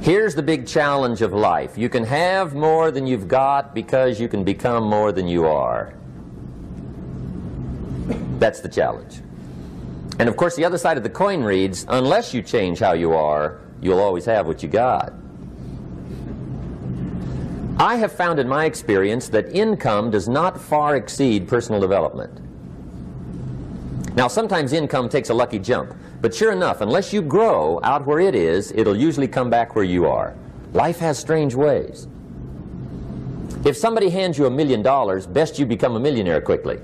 Here's the big challenge of life. You can have more than you've got because you can become more than you are. That's the challenge. And of course the other side of the coin reads, unless you change how you are, you'll always have what you got. I have found in my experience that income does not far exceed personal development. Now sometimes income takes a lucky jump, but sure enough, unless you grow out where it is, it'll usually come back where you are. Life has strange ways. If somebody hands you $1 million, best you become a millionaire quickly,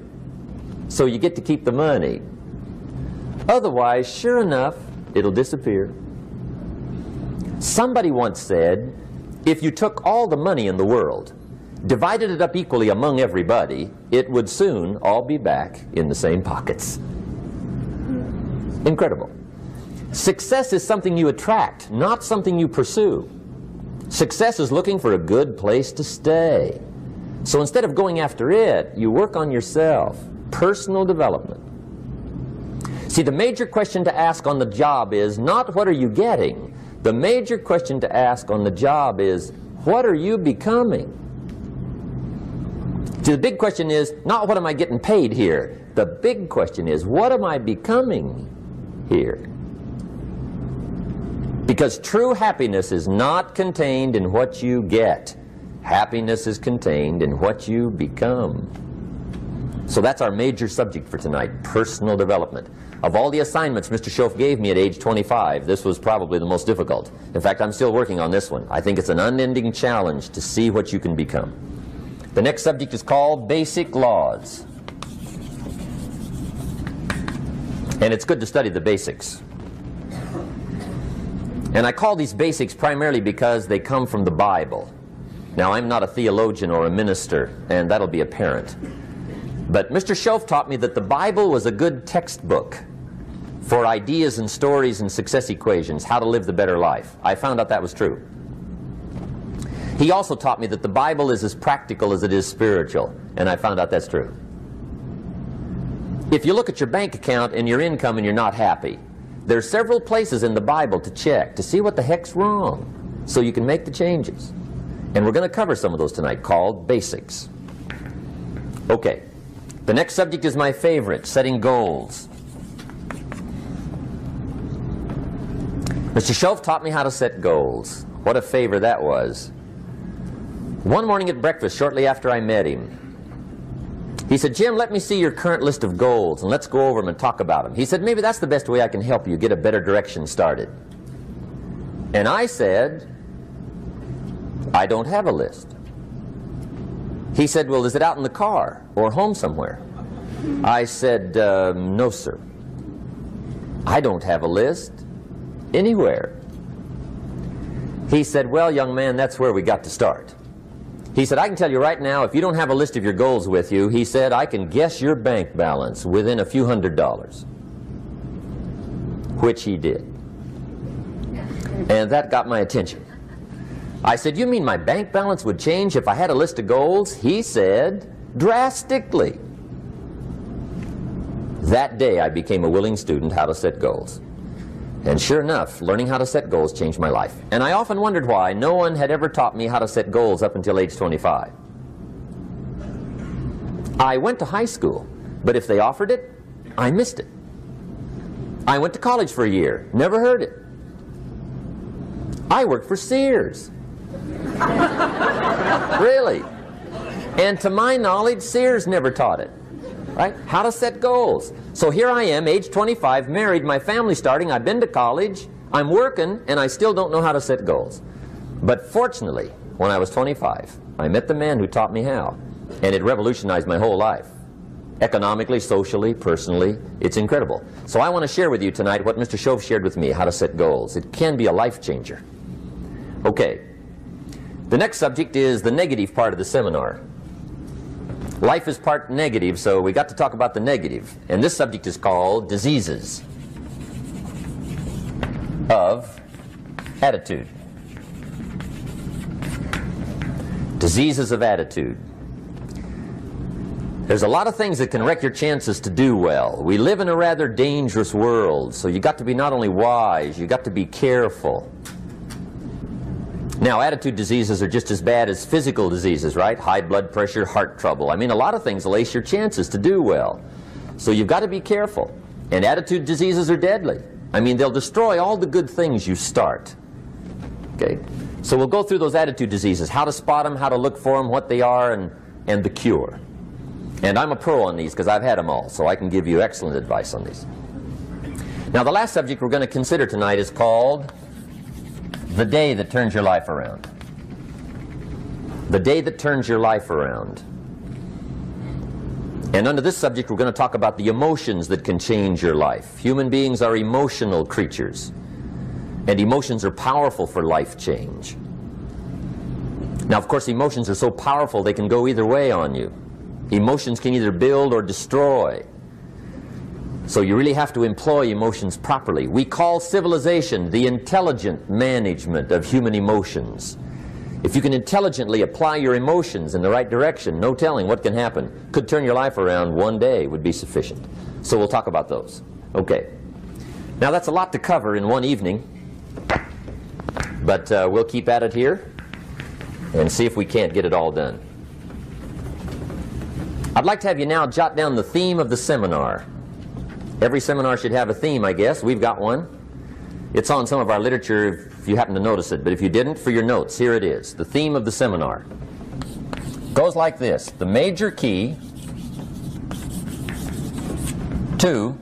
so you get to keep the money. Otherwise, sure enough, it'll disappear. Somebody once said, if you took all the money in the world, divided it up equally among everybody, it would soon all be back in the same pockets. Incredible. Success is something you attract, not something you pursue. Success is looking for a good place to stay. So instead of going after it, you work on yourself. Personal development. See, the major question to ask on the job is not what are you getting. The major question to ask on the job is what are you becoming? See, the big question is not what am I getting paid here. The big question is what am I becoming here? Because true happiness is not contained in what you get. Happiness is contained in what you become. So that's our major subject for tonight, personal development. Of all the assignments Mr. Schoaf gave me at age 25, this was probably the most difficult. In fact, I'm still working on this one. I think it's an unending challenge to see what you can become. The next subject is called basic laws. And it's good to study the basics. And I call these basics primarily because they come from the Bible. Now, I'm not a theologian or a minister, and that'll be apparent. But Mr. Schoaf taught me that the Bible was a good textbook for ideas and stories and success equations, how to live the better life. I found out that was true. He also taught me that the Bible is as practical as it is spiritual, and I found out that's true. If you look at your bank account and your income and you're not happy, there are several places in the Bible to check to see what the heck's wrong so you can make the changes. And we're going to cover some of those tonight, called basics. Okay, the next subject is my favorite, setting goals. Mr. Schoaf taught me how to set goals. What a favor that was. One morning at breakfast, shortly after I met him, he said, Jim, let me see your current list of goals and let's go over them and talk about them. He said, maybe that's the best way I can help you get a better direction started. And I said, I don't have a list. He said, well, is it out in the car or home somewhere? I said, no, sir. I don't have a list anywhere. He said, well, young man, that's where we got to start. He said, I can tell you right now, if you don't have a list of your goals with you, he said, I can guess your bank balance within a few $100s. Which he did. And that got my attention. I said, you mean my bank balance would change if I had a list of goals? He said, drastically. That day I became a willing student how to set goals. And sure enough, learning how to set goals changed my life. And I often wondered why no one had ever taught me how to set goals up until age 25. I went to high school, but if they offered it, I missed it. I went to college for a year, never heard it. I worked for Sears. Really. And to my knowledge, Sears never taught it. Right? How to set goals. So here I am, age 25, married, my family's starting, I've been to college, I'm working, and I still don't know how to set goals. But fortunately, when I was 25, I met the man who taught me how, and it revolutionized my whole life. Economically, socially, personally, it's incredible. So I want to share with you tonight what Mr. Schoaf shared with me, how to set goals. It can be a life changer. Okay, the next subject is the negative part of the seminar. Life is part negative, so we got to talk about the negative. And this subject is called diseases of attitude. Diseases of attitude. There's a lot of things that can wreck your chances to do well. We live in a rather dangerous world, so you got to be not only wise, you got to be careful. Now, attitude diseases are just as bad as physical diseases, right? High blood pressure, heart trouble. I mean, a lot of things lace your chances to do well. So you've got to be careful. And attitude diseases are deadly. I mean, they'll destroy all the good things you start. Okay? So we'll go through those attitude diseases, how to spot them, how to look for them, what they are, and the cure. And I'm a pro on these because I've had them all, so I can give you excellent advice on these. Now, the last subject we're going to consider tonight is called the day that turns your life around. The day that turns your life around. And under this subject, we're going to talk about the emotions that can change your life. Human beings are emotional creatures, and emotions are powerful for life change. Now, of course, emotions are so powerful they can go either way on you. Emotions can either build or destroy. So you really have to employ emotions properly. We call civilization the intelligent management of human emotions. If you can intelligently apply your emotions in the right direction, no telling what can happen. Could turn your life around one day would be sufficient. So we'll talk about those. Okay. Now that's a lot to cover in one evening, but we'll keep at it here and see if we can't get it all done. I'd like to have you now jot down the theme of the seminar. Every seminar should have a theme, I guess. We've got one. It's on some of our literature if you happen to notice it, but if you didn't, for your notes, here it is. The theme of the seminar goes like this: the major key to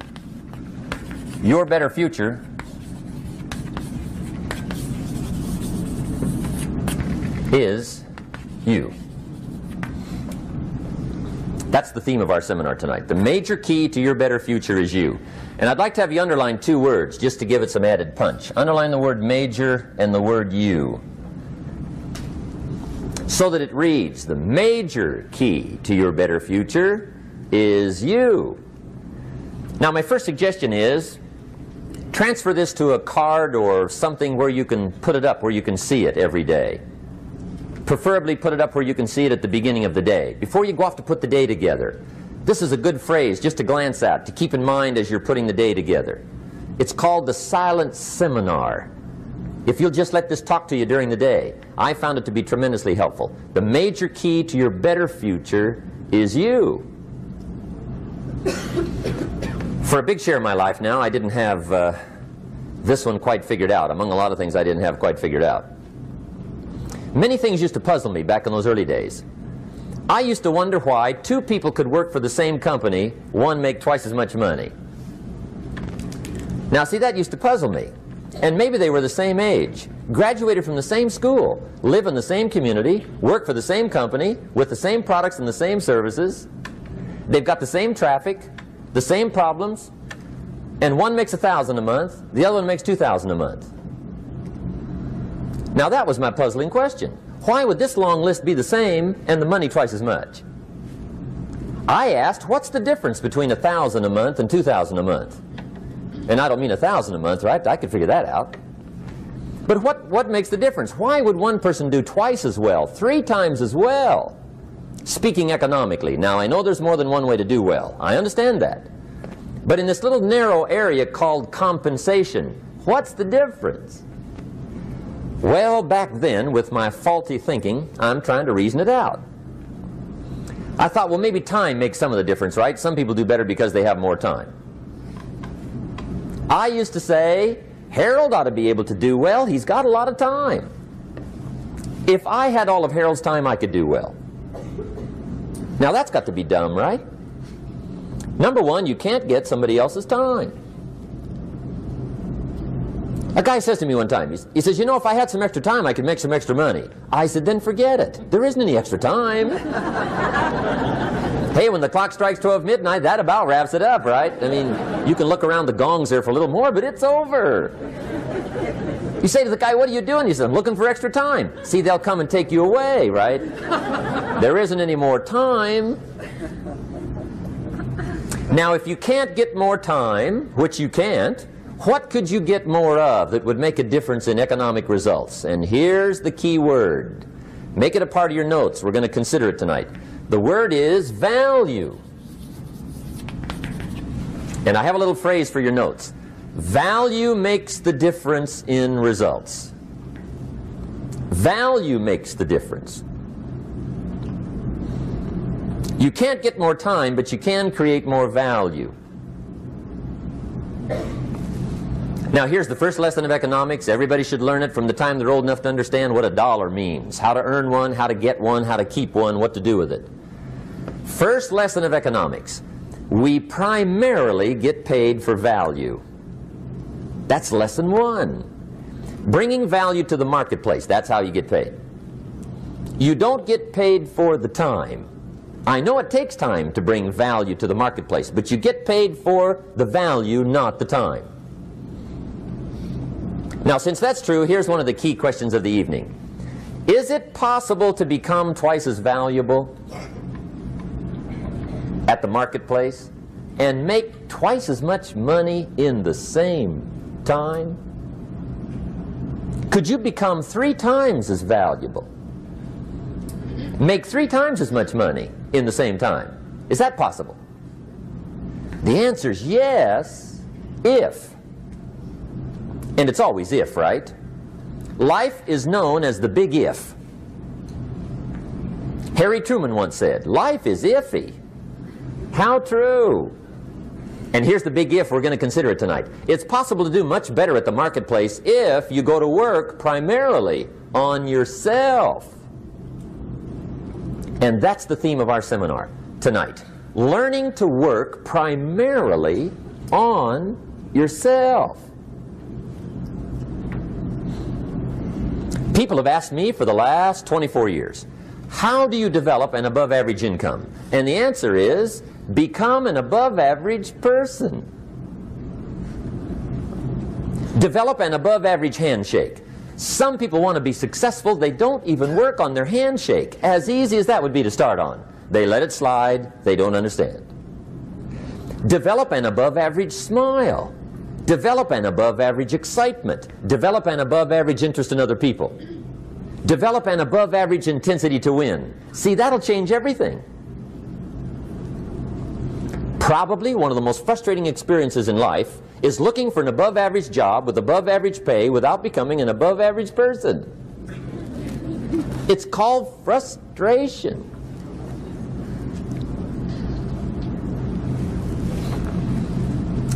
your better future is you. That's the theme of our seminar tonight. The major key to your better future is you. And I'd like to have you underline two words just to give it some added punch. Underline the word major and the word you, so that it reads, the major key to your better future is you. Now, my first suggestion is transfer this to a card or something where you can put it up, where you can see it every day. Preferably put it up where you can see it at the beginning of the day, before you go off to put the day together. This is a good phrase just to glance at, to keep in mind as you're putting the day together. It's called the silent seminar. If you'll just let this talk to you during the day, I found it to be tremendously helpful. The major key to your better future is you. For a big share of my life now, I didn't have this one quite figured out. Among a lot of things I didn't have quite figured out. Many things used to puzzle me back in those early days. I used to wonder why two people could work for the same company, one make twice as much money. Now see, that used to puzzle me. And maybe they were the same age, graduated from the same school, live in the same community, work for the same company, with the same products and the same services. They've got the same traffic, the same problems, and one makes $1,000 a month, the other one makes $2,000 a month. Now that was my puzzling question. Why would this long list be the same and the money twice as much? I asked, what's the difference between $1,000 a month and $2,000 a month? And I don't mean $1,000 a month, right? I could figure that out. But what makes the difference? Why would one person do twice as well, 3 times as well? Speaking economically. Now I know there's more than one way to do well. I understand that. But in this little narrow area called compensation, what's the difference? Well, back then, with my faulty thinking, I'm trying to reason it out. I thought, well, maybe time makes some of the difference, right? Some people do better because they have more time. I used to say, Harold ought to be able to do well. He's got a lot of time. If I had all of Harold's time, I could do well. Now, that's got to be dumb, right? Number one, you can't get somebody else's time. A guy says to me one time, he says, you know, if I had some extra time, I could make some extra money. I said, then forget it. There isn't any extra time. Hey, when the clock strikes 12 midnight, that about wraps it up, right? I mean, you can look around the gongs there for a little more, but it's over. You say to the guy, what are you doing? He says, I'm looking for extra time. See, they'll come and take you away, right? There isn't any more time. Now, if you can't get more time, which you can't, what could you get more of that would make a difference in economic results? And here's the key word. Make it a part of your notes. We're going to consider it tonight. The word is value. And I have a little phrase for your notes. Value makes the difference in results. Value makes the difference. You can't get more time, but you can create more value. Now here's the first lesson of economics. Everybody should learn it from the time they're old enough to understand what a dollar means. How to earn one, how to get one, how to keep one, what to do with it. First lesson of economics. We primarily get paid for value. That's lesson one. Bringing value to the marketplace, that's how you get paid. You don't get paid for the time. I know it takes time to bring value to the marketplace, but you get paid for the value, not the time. Now, since that's true, here's one of the key questions of the evening. Is it possible to become twice as valuable at the marketplace and make twice as much money in the same time? Could you become 3 times as valuable? Make 3 times as much money in the same time? Is that possible? The answer is yes, if. And it's always if, right? Life is known as the big if. Harry Truman once said, life is iffy. How true. And here's the big if, we're going to consider it tonight. It's possible to do much better at the marketplace if you go to work primarily on yourself. And that's the theme of our seminar tonight. Learning to work primarily on yourself. People have asked me for the last 24 years, how do you develop an above average income? And the answer is, become an above average person. Develop an above average handshake. Some people want to be successful, they don't even work on their handshake. As easy as that would be to start on. They let it slide, they don't understand. Develop an above average smile. Develop an above average excitement. Develop an above average interest in other people. Develop an above average intensity to win. See, that'll change everything. Probably one of the most frustrating experiences in life is looking for an above average job with above average pay without becoming an above average person. It's called frustration.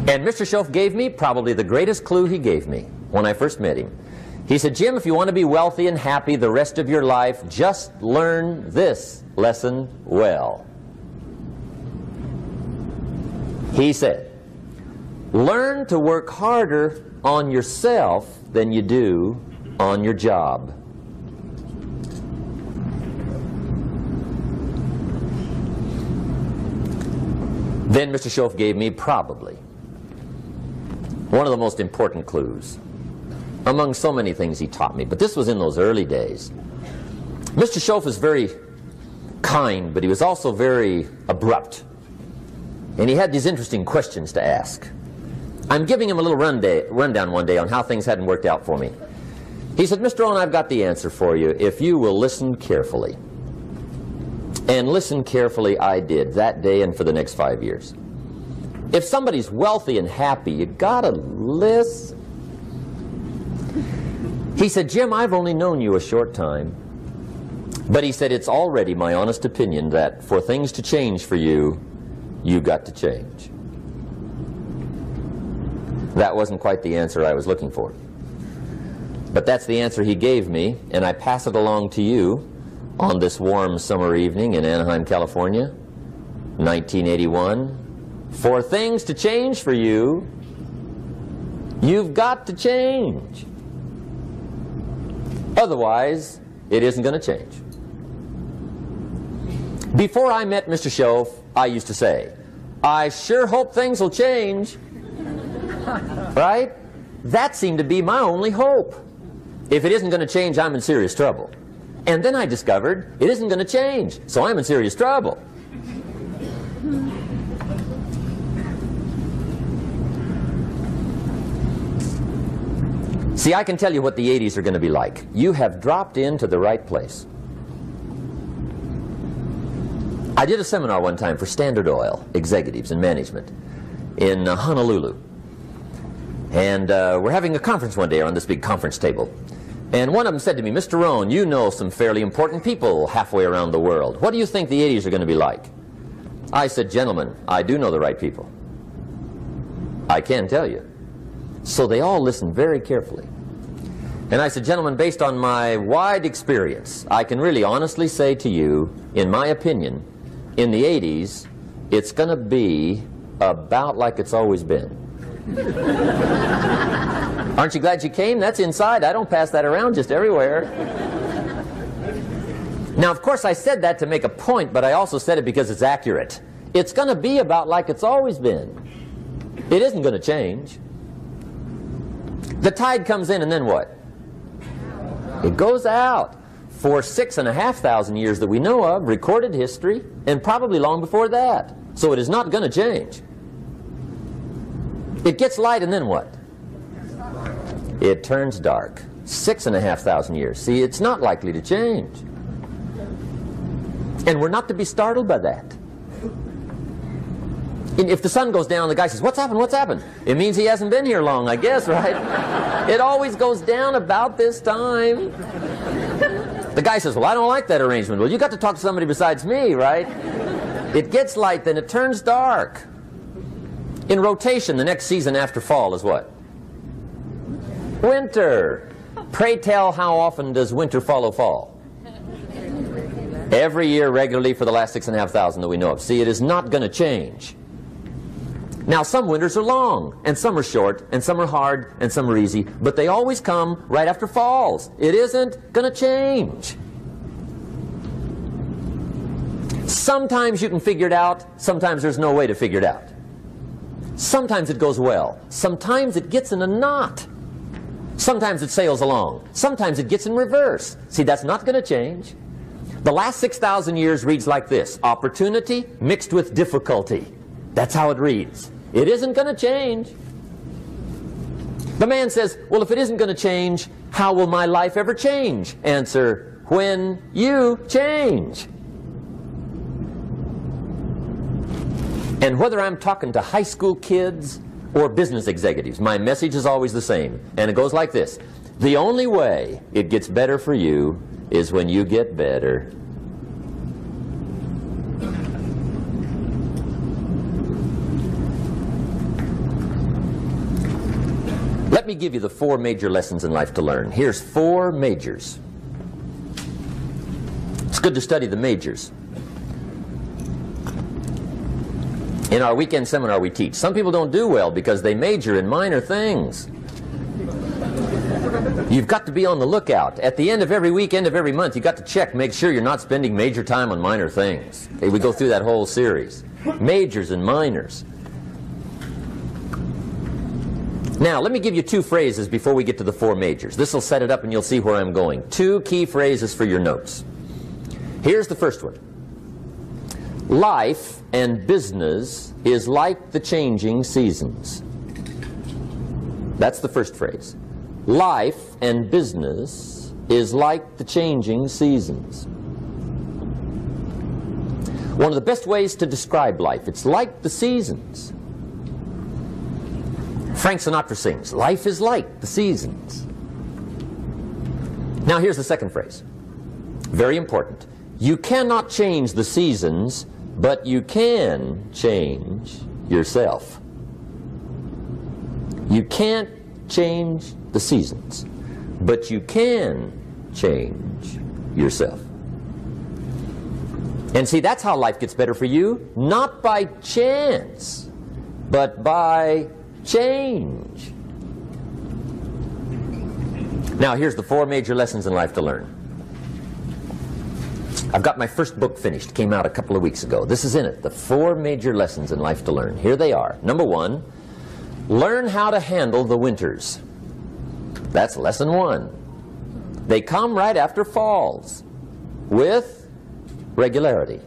And Mr. Schoaf gave me probably the greatest clue he gave me when I first met him. He said, Jim, if you want to be wealthy and happy the rest of your life, just learn this lesson well. He said, learn to work harder on yourself than you do on your job. Then Mr. Schoaf gave me probably one of the most important clues among so many things he taught me, but this was in those early days. Mr. Schoaf was very kind, but he was also very abrupt. And he had these interesting questions to ask. I'm giving him a little rundown one day on how things hadn't worked out for me. He said, Mr. Rohn, I've got the answer for you if you will listen carefully. And listen carefully I did that day and for the next 5 years. If somebody's wealthy and happy, you gotta listen. He said, Jim, I've only known you a short time. But he said, it's already my honest opinion that for things to change for you, you've got to change. That wasn't quite the answer I was looking for. But that's the answer he gave me, and I pass it along to you on this warm summer evening in Anaheim, California, 1981. For things to change for you, you've got to change. Otherwise, it isn't going to change. Before I met Mr. Schoaf, I used to say, I sure hope things will change. Right? That seemed to be my only hope. If it isn't going to change, I'm in serious trouble. And then I discovered it isn't going to change, so I'm in serious trouble. See, I can tell you what the 80s are going to be like. You have dropped into the right place. I did a seminar one time for Standard Oil executives and management in Honolulu. And we're having a conference one day on this big conference table. And one of them said to me, "Mr. Rohn, you know some fairly important people halfway around the world. What do you think the 80s are going to be like?" I said, "Gentlemen, I do know the right people. I can tell you." So they all listened very carefully. And I said, "Gentlemen, based on my wide experience, I can really honestly say to you, in my opinion, in the 80s, it's going to be about like it's always been." Aren't you glad you came? That's inside. I don't pass that around just everywhere. Now, of course, I said that to make a point, but I also said it because it's accurate. It's going to be about like it's always been. It isn't going to change. The tide comes in, and then what? It goes out. For 6,500 years that we know of, recorded history, and probably long before that. So it is not going to change. It gets light, and then what? It turns dark. 6,500 years. See, it's not likely to change. And we're not to be startled by that. And if the sun goes down, the guy says, "What's happened? What's happened?" It means he hasn't been here long, I guess, right? It always goes down about this time. The guy says, "Well, I don't like that arrangement." Well, you got to talk to somebody besides me, right? It gets light, then it turns dark. In rotation, the next season after fall is what? Winter. Pray tell, how often does winter follow fall? Every year regularly for the last 6,500 that we know of. See, it is not going to change. Now, some winters are long, and some are short, and some are hard, and some are easy, but they always come right after falls. It isn't going to change. Sometimes you can figure it out, sometimes there's no way to figure it out. Sometimes it goes well, sometimes it gets in a knot. Sometimes it sails along, sometimes it gets in reverse. See, that's not going to change. The last 6,000 years reads like this: opportunity mixed with difficulty. That's how it reads. It isn't going to change. The man says, "Well, if it isn't going to change, how will my life ever change?" Answer, when you change. And whether I'm talking to high school kids or business executives, my message is always the same. And it goes like this: the only way it gets better for you is when you get better. Let me give you the 4 major lessons in life to learn. Here's 4 majors. It's good to study the majors. In our weekend seminar we teach. Some people don't do well because they major in minor things. You've got to be on the lookout. At the end of every week, end of every month, you've got to check, make sure you're not spending major time on minor things. Okay, we go through that whole series. Majors and minors. Now, let me give you 2 phrases before we get to the 4 majors. This will set it up and you'll see where I'm going. 2 key phrases for your notes. Here's the first one. Life and business is like the changing seasons. That's the first phrase. Life and business is like the changing seasons. One of the best ways to describe life, it's like the seasons. Frank Sinatra sings, "Life is like the seasons." Now here's the second phrase. Very important. You cannot change the seasons, but you can change yourself. You can't change the seasons, but you can change yourself. And see, that's how life gets better for you, not by chance, but by change. Now, here's the 4 major lessons in life to learn. I've got my first book finished. Came out a couple of weeks ago. This is in it. The 4 major lessons in life to learn. Here they are. Number 1, learn how to handle the winters. That's lesson 1. They come right after falls with regularity.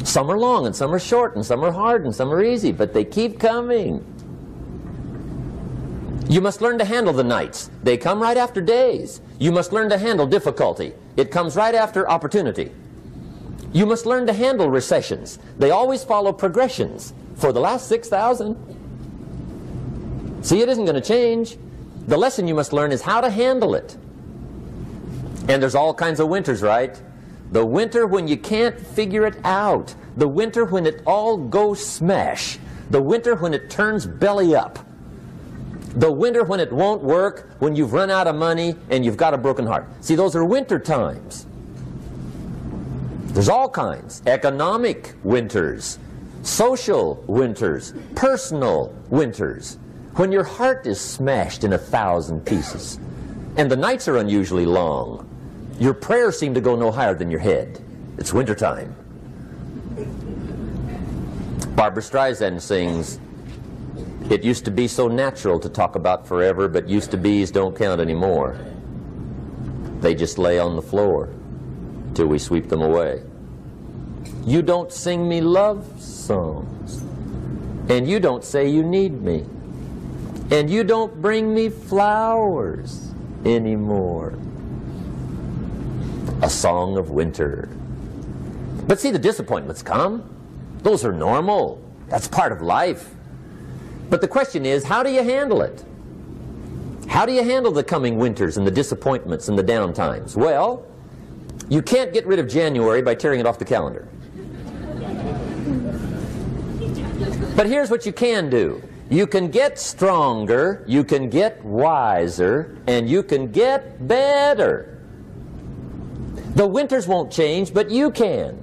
Some are long and some are short and some are hard and some are easy, but they keep coming. You must learn to handle the nights. They come right after days. You must learn to handle difficulty. It comes right after opportunity. You must learn to handle recessions. They always follow progressions. For the last 6,000. See, it isn't going to change. The lesson you must learn is how to handle it. And there's all kinds of winters, right? The winter when you can't figure it out. The winter when it all goes smash. The winter when it turns belly up. The winter when it won't work, when you've run out of money and you've got a broken heart. See, those are winter times. There's all kinds. Economic winters, social winters, personal winters. When your heart is smashed in 1,000 pieces and the nights are unusually long, your prayers seem to go no higher than your head. It's wintertime. Barbra Streisand sings, "It used to be so natural to talk about forever, but used to be's don't count anymore. They just lay on the floor till we sweep them away. You don't sing me love songs, and you don't say you need me, and you don't bring me flowers anymore." A song of winter. But see, the disappointments come. Those are normal. That's part of life. But the question is, how do you handle it? How do you handle the coming winters and the disappointments and the down times? Well, you can't get rid of January by tearing it off the calendar. But here's what you can do. You can get stronger, you can get wiser, and you can get better. The winters won't change, but you can.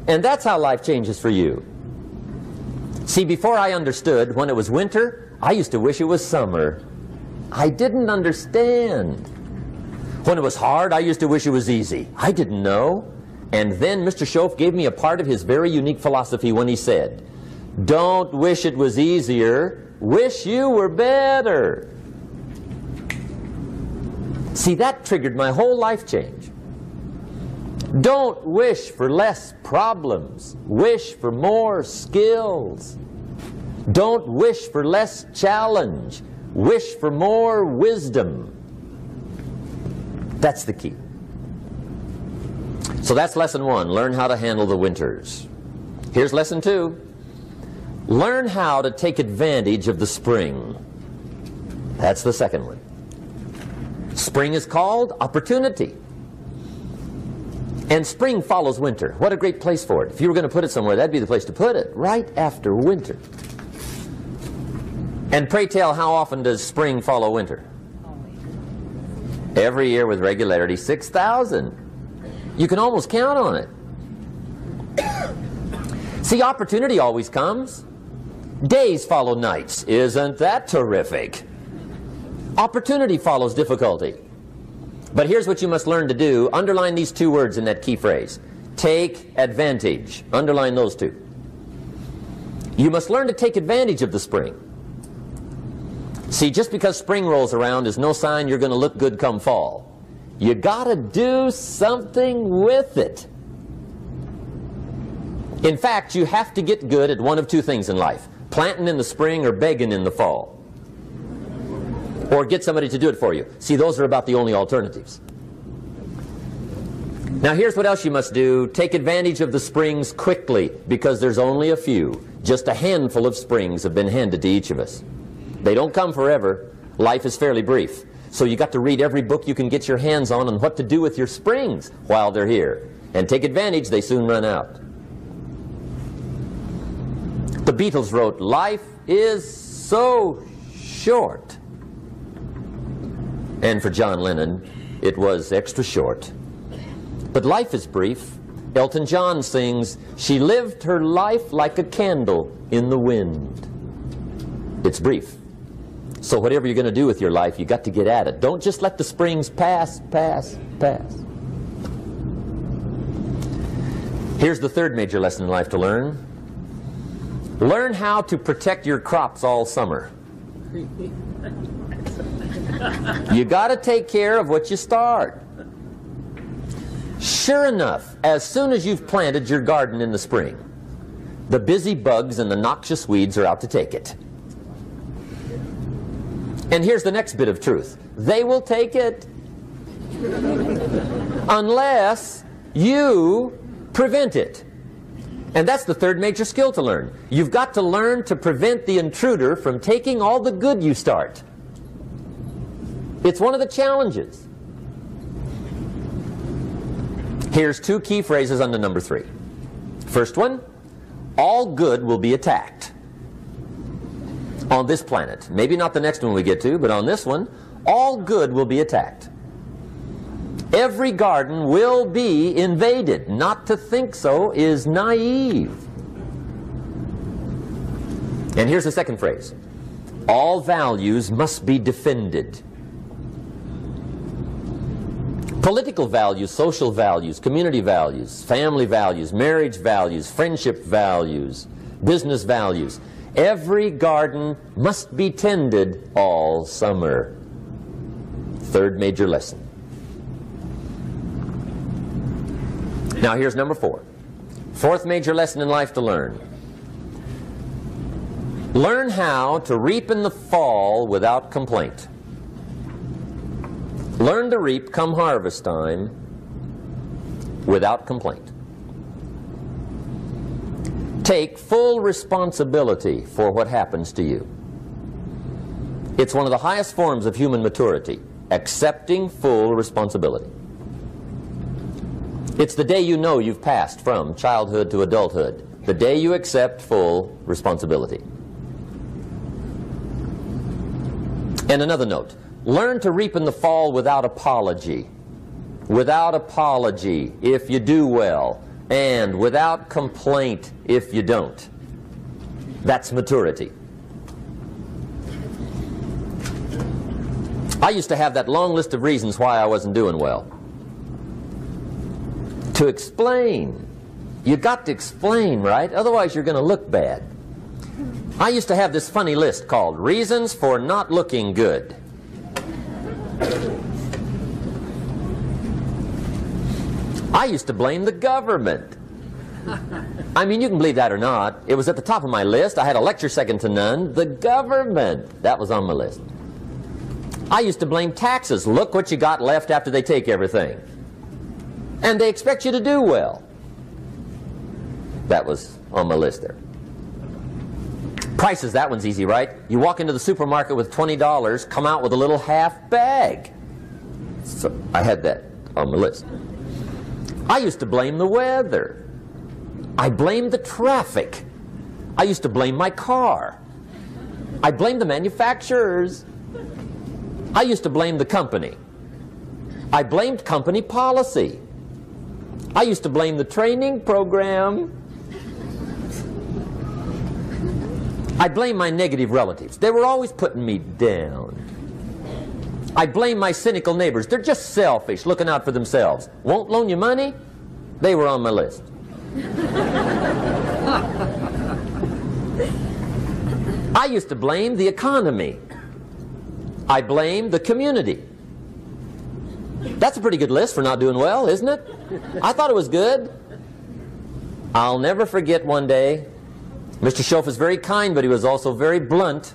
And that's how life changes for you. See, before I understood, when it was winter, I used to wish it was summer. I didn't understand. When it was hard, I used to wish it was easy. I didn't know. And then Mr. Schoaf gave me a part of his very unique philosophy when he said, "Don't wish it was easier, wish you were better." See, that triggered my whole life change. Don't wish for less problems, wish for more skills. Don't wish for less challenge, wish for more wisdom. That's the key. So that's lesson 1, learn how to handle the winters. Here's lesson 2, learn how to take advantage of the spring. That's the second one. Spring is called opportunity. And spring follows winter. What a great place for it. If you were going to put it somewhere, that'd be the place to put it, right after winter. And pray tell, how often does spring follow winter? Every year with regularity, 6,000. You can almost count on it. See, opportunity always comes. Days follow nights. Isn't that terrific? Opportunity follows difficulty. But here's what you must learn to do. Underline these 2 words in that key phrase. Take advantage. Underline those 2. You must learn to take advantage of the spring. See, just because spring rolls around is no sign you're going to look good come fall. You got to do something with it. In fact, you have to get good at one of 2 things in life. Planting in the spring or begging in the fall. Or get somebody to do it for you. See, those are about the only alternatives. Now here's what else you must do. Take advantage of the springs quickly, because there's only a few. Just a handful of springs have been handed to each of us. They don't come forever. Life is fairly brief. So you got to read every book you can get your hands on what to do with your springs while they're here. And take advantage, they soon run out. The Beatles wrote, "Life is so short." And for John Lennon, it was extra short. But life is brief. Elton John sings, "She lived her life like a candle in the wind." It's brief. So whatever you're going to do with your life, you got to get at it. Don't just let the springs pass. Here's the third major lesson in life to learn. Learn how to protect your crops all summer. You got to take care of what you start. Sure enough, as soon as you've planted your garden in the spring, the busy bugs and the noxious weeds are out to take it. And here's the next bit of truth. They will take it unless you Prevent it. And that's the third major skill to learn. You've got to learn to prevent the intruder from taking all the good you start. It's one of the challenges. Here's two key phrases under number 3. First one, all good will be attacked on this planet. Maybe not the next one we get to, but on this one, all good will be attacked. Every garden will be invaded. Not to think so is naive. And here's the second phrase. All values must be defended. Political values, social values, community values, family values, marriage values, friendship values, business values. Every garden must be tended all summer. Third major lesson. Now here's number 4. Fourth major lesson in life to learn. Learn how to reap in the fall without complaint. Learn to reap come harvest time without complaint. Take full responsibility for what happens to you. It's one of the highest forms of human maturity, accepting full responsibility. It's the day you know you've passed from childhood to adulthood, the day you accept full responsibility. And another note, learn to reap in the fall without apology. Without apology if you do well, and without complaint if you don't. That's maturity. I used to have that long list of reasons why I wasn't doing well. To explain. You got to explain, right? Otherwise you're going to look bad. I used to have this funny list called Reasons for Not Looking Good. I used to blame the government. I mean, you can believe that or not. It was at the top of my list. I had a lecture second to none. The government. That was on my list. I used to blame taxes. Look what you got left after they take everything. And they expect you to do well. That was on my list there. Prices, that one's easy, right? You walk into the supermarket with $20, come out with a little half bag. So I had that on my list. I used to blame the weather. I blamed the traffic. I used to blame my car. I blamed the manufacturers. I used to blame the company. I blamed company policy. I used to blame the training program. I blame my negative relatives. They were always putting me down. I blame my cynical neighbors. They're just selfish, looking out for themselves. Won't loan you money? They were on my list. I used to blame the economy. I blamed the community. That's a pretty good list for not doing well, isn't it? I thought it was good. I'll never forget one day, Mr. Schoaf was very kind, but he was also very blunt.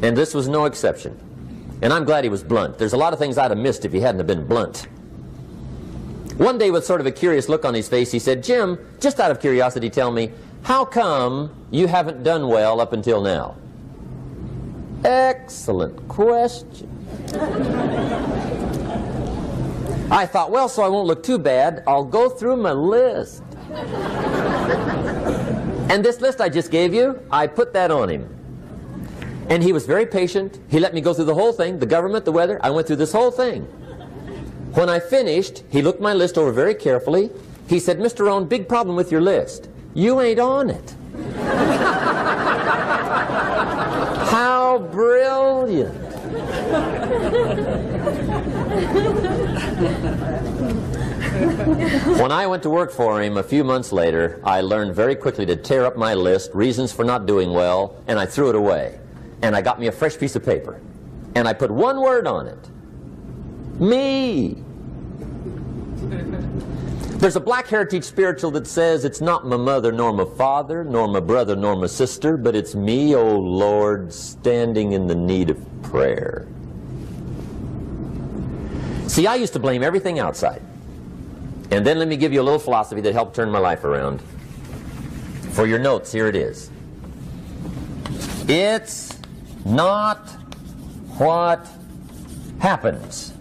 And this was no exception. And I'm glad he was blunt. There's a lot of things I'd have missed if he hadn't have been blunt. One day, with sort of a curious look on his face, he said, "Jim, just out of curiosity, tell me, how come you haven't done well up until now?" Excellent question. I thought, well, so I won't look too bad, I'll go through my list. And this list I just gave you, I put that on him. And he was very patient. He let me go through the whole thing, the government, the weather. I went through this whole thing. When I finished, he looked my list over very carefully. He said, "Mr. Rohn, big problem with your list. You ain't on it." How brilliant. When I went to work for him a few months later, I learned very quickly to tear up my list, reasons for not doing well, and I threw it away. And I got me a fresh piece of paper. And I put one word on it. Me. There's a Black Heritage spiritual that says, "It's not my mother nor my father, nor my brother nor my sister, but it's me, O Lord, standing in the need of prayer." See, I used to blame everything outside. And then let me give you a little philosophy that helped turn my life around. For your notes, here it is. It's not what happens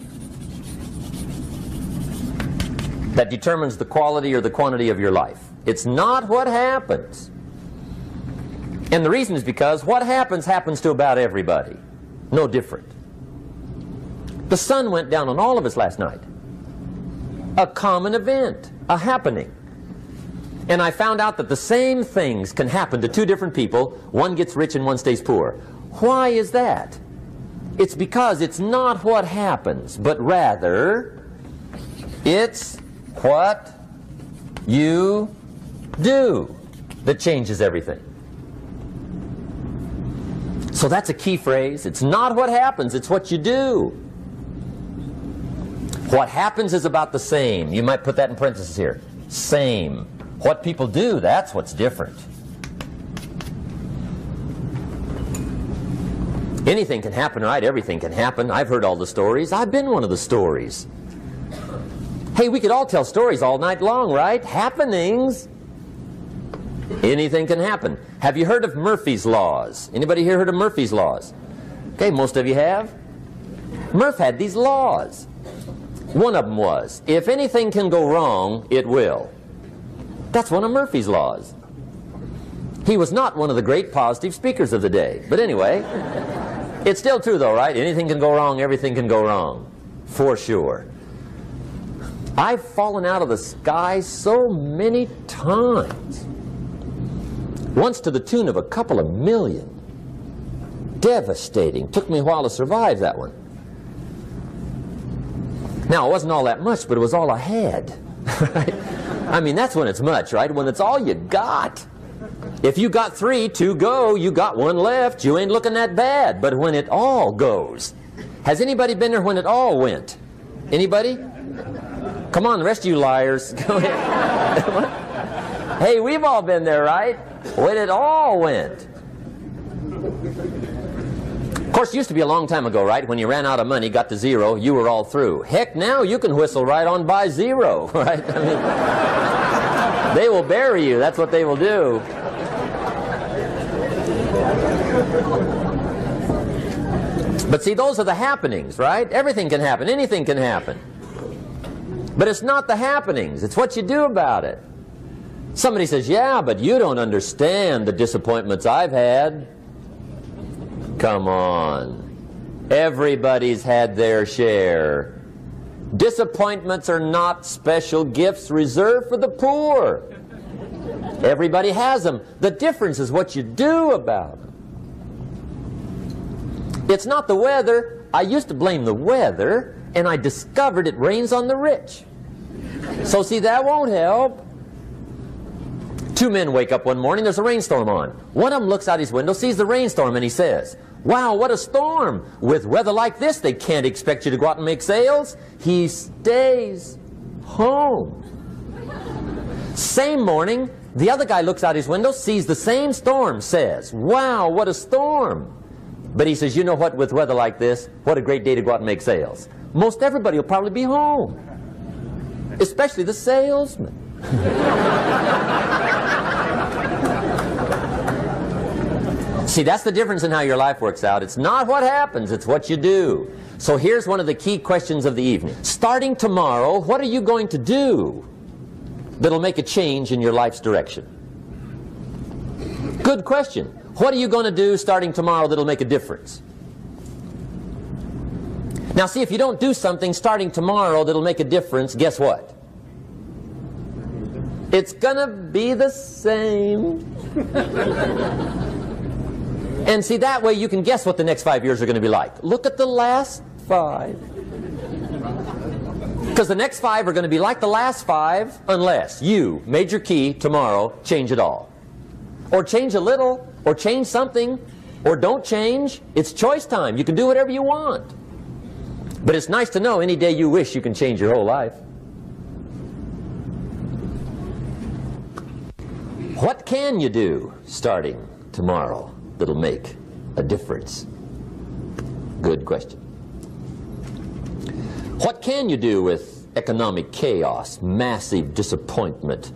that determines the quality or the quantity of your life. It's not what happens. And the reason is because what happens happens to about everybody. No different. The sun went down on all of us last night. A common event, a happening. And I found out that the same things can happen to two different people. One gets rich and one stays poor. Why is that? It's because it's not what happens, but rather it's what you do that changes everything. So that's a key phrase. It's not what happens, it's what you do. What happens is about the same. You might put that in parentheses here. Same. What people do, that's what's different. Anything can happen, right? Everything can happen. I've heard all the stories. I've been one of the stories. Hey, we could all tell stories all night long, right? Happenings. Anything can happen. Have you heard of Murphy's Laws? Anybody here heard of Murphy's Laws? Okay, most of you have. Murph had these laws. One of them was, if anything can go wrong, it will. That's one of Murphy's Laws. He was not one of the great positive speakers of the day. But anyway, it's still true though, right? Anything can go wrong, everything can go wrong. For sure. I've fallen out of the sky so many times. Once to the tune of a couple of million. Devastating. Took me a while to survive that one. Now, it wasn't all that much, but it was all I had. Right? I mean, that's when it's much, right? When it's all you got. If you got 3, 2 go, you got 1 left, you ain't looking that bad. But when it all goes. Has anybody been there when it all went? Anybody? Come on, the rest of you liars. Go ahead. Hey, we've all been there, right? When it all went. Of course, it used to be a long time ago, right? When you ran out of money, got to 0, you were all through. Heck, now you can whistle right on by 0, right? I mean, they will bury you. That's what they will do. But see, those are the happenings, right? Everything can happen. Anything can happen. But it's not the happenings. It's what you do about it. Somebody says, yeah, but you don't understand the disappointments I've had. Come on. Everybody's had their share. Disappointments are not special gifts reserved for the poor. Everybody has them. The difference is what you do about them. It's not the weather. I used to blame the weather, and I discovered it rains on the rich. So see, that won't help. 2 men wake up one morning, there's a rainstorm on. One of them looks out his window, sees the rainstorm, and he says, wow, what a storm. With weather like this, they can't expect you to go out and make sales. He stays home. Same morning, the other guy looks out his window, sees the same storm, says, wow, what a storm. But he says, you know what, with weather like this, what a great day to go out and make sales. Most everybody will probably be home. Especially the salesman. See, that's the difference in how your life works out. It's not what happens, it's what you do. So here's one of the key questions of the evening. Starting tomorrow, what are you going to do that'll make a change in your life's direction? Good question. What are you going to do starting tomorrow that'll make a difference? Now see, if you don't do something starting tomorrow that'll make a difference, guess what? It's gonna be the same. And see, that way you can guess what the next 5 years are going to be like. Look at the last 5. Because the next 5 are going to be like the last 5 unless you, major key, tomorrow, change it all. Or change a little, or change something, or don't change. It's choice time. You can do whatever you want. But it's nice to know any day you wish you can change your whole life. What can you do starting tomorrow that'll make a difference? Good question. What can you do with economic chaos, massive disappointment.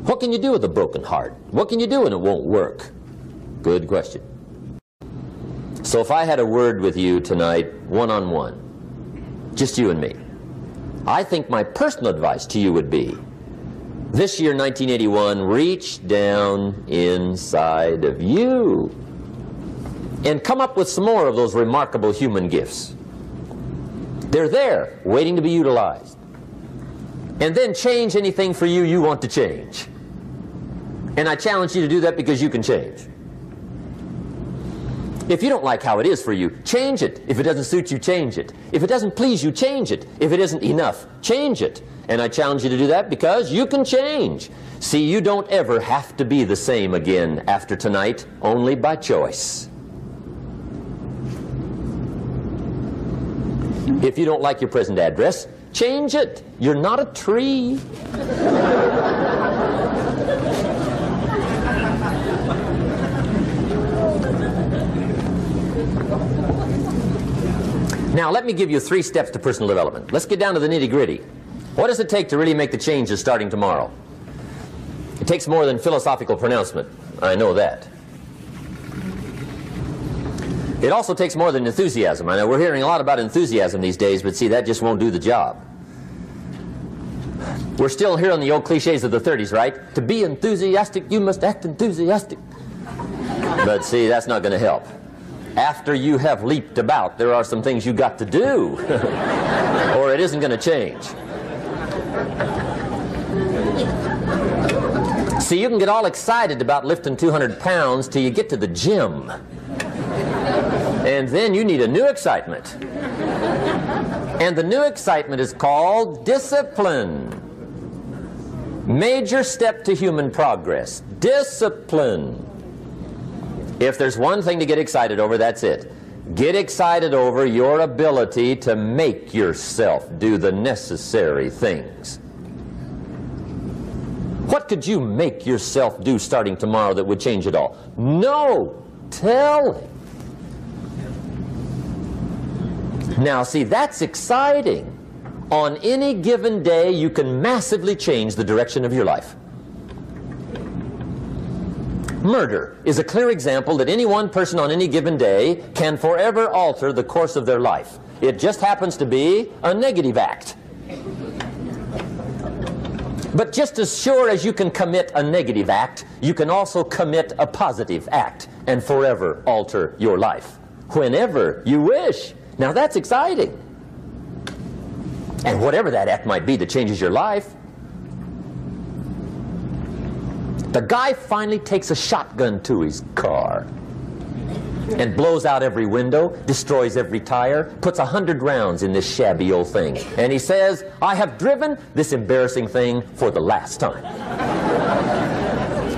What can you do with a broken heart? What can you do when it won't work? Good question. So if I had a word with you tonight, one-on-one, just you and me, I think my personal advice to you would be, this year, 1981, reach down inside of you and come up with some more of those remarkable human gifts. They're there, waiting to be utilized. And then change anything for you you want to change. And I challenge you to do that because you can change. If you don't like how it is for you, change it. If it doesn't suit you, change it. If it doesn't please you, change it. If it isn't enough, change it. And I challenge you to do that because you can change. See, you don't ever have to be the same again after tonight, only by choice. If you don't like your present address, change it. You're not a tree. Now, let me give you 3 steps to personal development. Let's get down to the nitty-gritty. What does it take to really make the changes starting tomorrow? It takes more than philosophical pronouncement. I know that. It also takes more than enthusiasm. I know we're hearing a lot about enthusiasm these days, but see, that just won't do the job. We're still hearing the old cliches of the 30s, right? To be enthusiastic, you must act enthusiastic. But see, that's not going to help. After you have leaped about, there are some things you got to do, or it isn't going to change. See, you can get all excited about lifting 200 pounds till you get to the gym. And then you need a new excitement. And the new excitement is called discipline. Major step to human progress. Discipline. If there's one thing to get excited over, that's it. Get excited over your ability to make yourself do the necessary things. What could you make yourself do starting tomorrow that would change it all? No! Tell him. Now, see, that's exciting. On any given day, you can massively change the direction of your life. Murder is a clear example that any one person on any given day can forever alter the course of their life. It just happens to be a negative act. But just as sure as you can commit a negative act, you can also commit a positive act and forever alter your life, whenever you wish. Now that's exciting. And whatever that act might be that changes your life. The guy finally takes a shotgun to his car and blows out every window, destroys every tire, puts 100 rounds in this shabby old thing. And he says, I have driven this embarrassing thing for the last time.